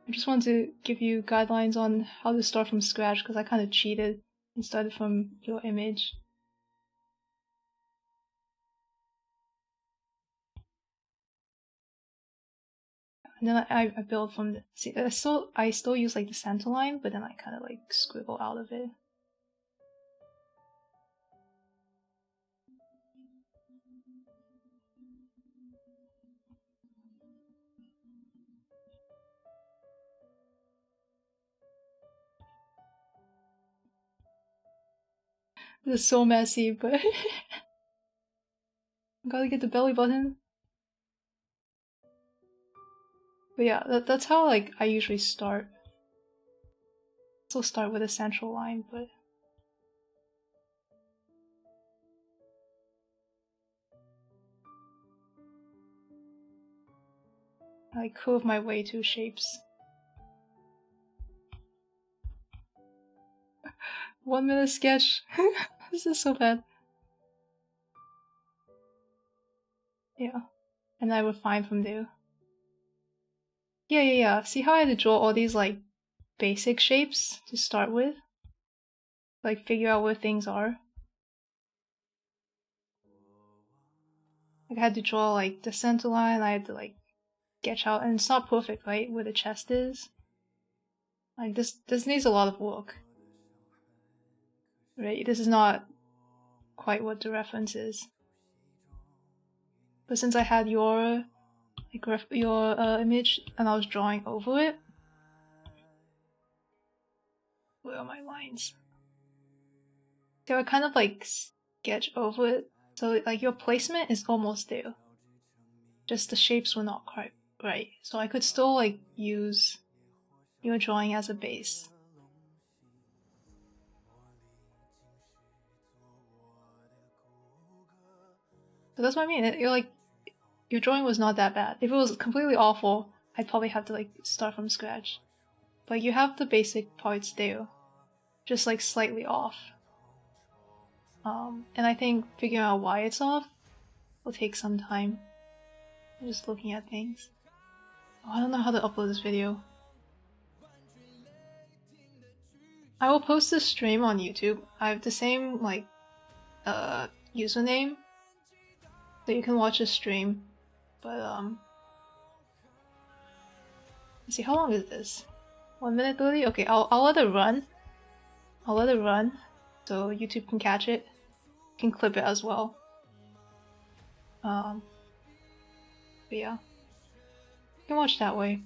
I just wanted to give you guidelines on how to start from scratch because I kind of cheated and started from your image. And then I build from the. See, I still use like the center line, but then I kind of like scribble out of it. This is so messy, but gotta get the belly button. But yeah, that's how like I usually start. Still start with a central line, but I curve my way to shapes. 1 minute sketch. This is so bad. Yeah, and I refine from there. Yeah. See how I had to draw all these like basic shapes to start with? Like figure out where things are. Like I had to draw like the center line, I had to like sketch out, and it's not perfect, right? Where the chest is. Like this needs a lot of work. Right? This is not quite what the reference is. But since I had your image and I was drawing over it, where are my lines? So I kind of like sketch over it, so like your placement is almost there. Just the shapes were not quite right, so I could still like use your drawing as a base. So that's what I mean. You're like, your drawing was not that bad. If it was completely awful, I'd probably have to like start from scratch. But you have the basic parts there, just like slightly off. And I think figuring out why it's off will take some time. I'm just looking at things. Oh, I don't know how to upload this video. I will post this stream on YouTube. I have the same like username, so you can watch the stream. But let's see, how long is this? 1 minute 30? Okay, I'll let it run. I'll let it run, so YouTube can catch it. Can clip it as well. But yeah, you can watch that way.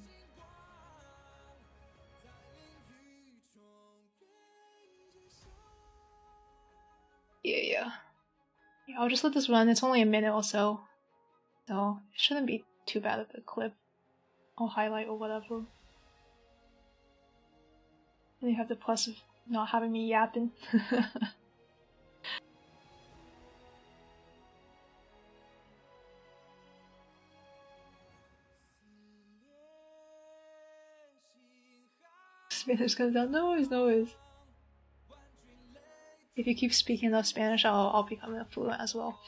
Yeah. I'll just let this run. It's only a minute or so, so it shouldn't be too bad of a clip. I'll highlight or whatever. And you have the plus of not having me yapping. Spanish comes down. No worries. If you keep speaking enough Spanish, I'll become fluent as well.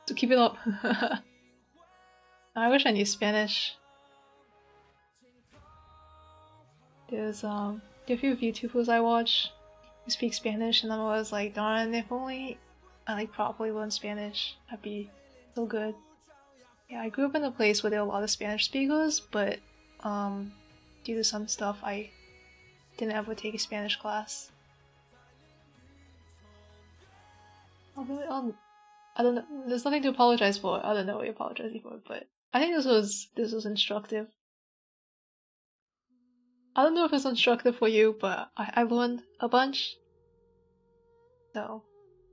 So keep it up. I wish I knew Spanish. There's a few YouTubers I watch who speak Spanish, and I'm always like, darn, if only I like properly learn Spanish, I'd be so good. Yeah, I grew up in a place where there are a lot of Spanish speakers, but due to some stuff, I didn't ever take a Spanish class. I don't know. There's nothing to apologize for. I don't know what you're apologizing for, but I think this was instructive. I don't know if it's instructive for you, but I learned a bunch. So,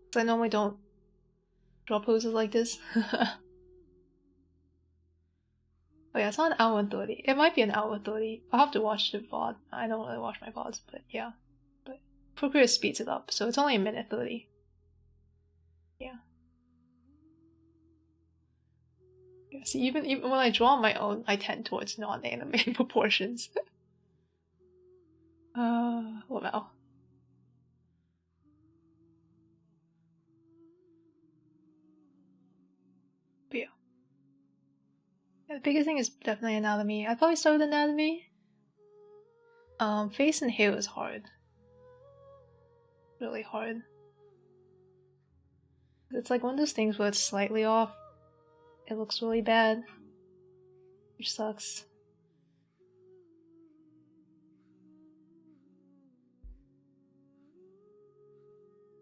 because I normally don't draw poses like this. Oh yeah, it's on an hour and 30. It might be an hour and 30. I'll have to watch the VOD. I don't really watch my VODs, but yeah. But Procreate speeds it up, so it's only a minute 30. Yeah. Yeah, see, even when I draw on my own, I tend towards non-anime proportions. Well. But yeah. The biggest thing is definitely anatomy. I probably start with anatomy. Face and hair is hard. Really hard. It's like one of those things where it's slightly off. It looks really bad. Which sucks.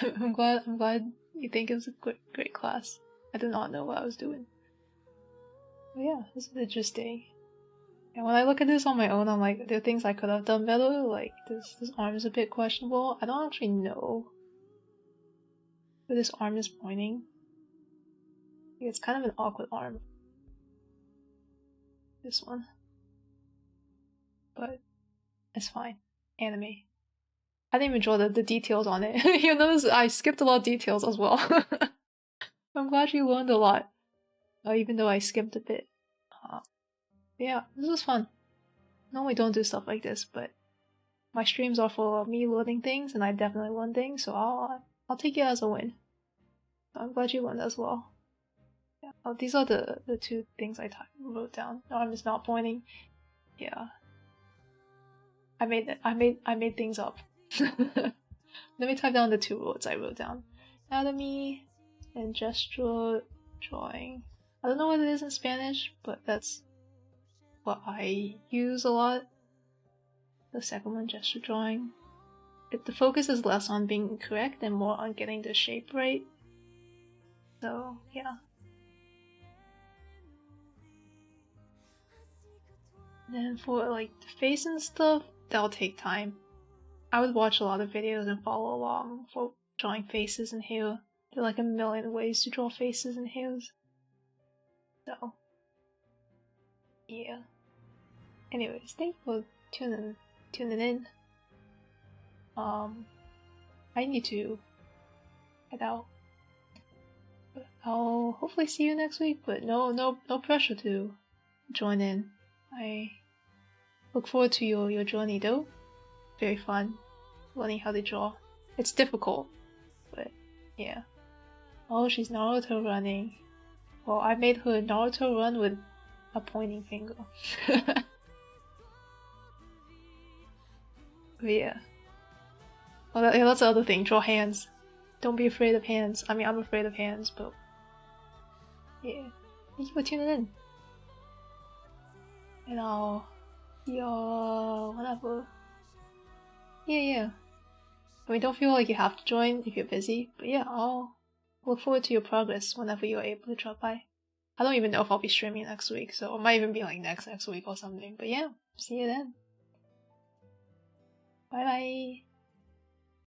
I'm glad you think it was a great class. I did not know what I was doing. But yeah, this is interesting. And when I look at this on my own, I'm like, there are things I could have done better. Like this arm is a bit questionable. I don't actually know But this arm is pointing. It's kind of an awkward arm. This one. But it's fine. Anime. I didn't even draw the details on it. You notice I skipped a lot of details as well. I'm glad you learned a lot. Even though I skipped a bit. Yeah, this was fun. Normally don't do stuff like this, but my streams are for me learning things, and I definitely learn things, so I'll take it as a win. I'm glad you learned as well. Yeah. Oh, these are the two things I wrote down. No, I'm just not pointing. Yeah. I made things up. Let me type down the two words I wrote down. Anatomy and gesture drawing. I don't know what it is in Spanish, but that's what I use a lot. The second one, gesture drawing. The focus is less on being correct and more on getting the shape right. So, yeah. And then for like the face and stuff, that'll take time. I would watch a lot of videos and follow along for drawing faces and hair. There are like a million ways to draw faces and hairs. So, yeah. Anyways, thank you for tuning in. I need to head out. But I'll hopefully see you next week, but no pressure to join in. I look forward to your journey though. Very fun learning how to draw. It's difficult, but yeah. Oh, she's Naruto running. Well, I made her Naruto run with a pointing finger. But yeah. Well, that's the other thing. Draw hands. Don't be afraid of hands. I mean, I'm afraid of hands, but yeah. Thank you for tuning in. And I'll see y'all whenever. Yeah. I mean, don't feel like you have to join if you're busy, but yeah, I'll look forward to your progress whenever you're able to drop by. I don't even know if I'll be streaming next week, so it might even be like next week or something. But yeah, see you then. Bye bye.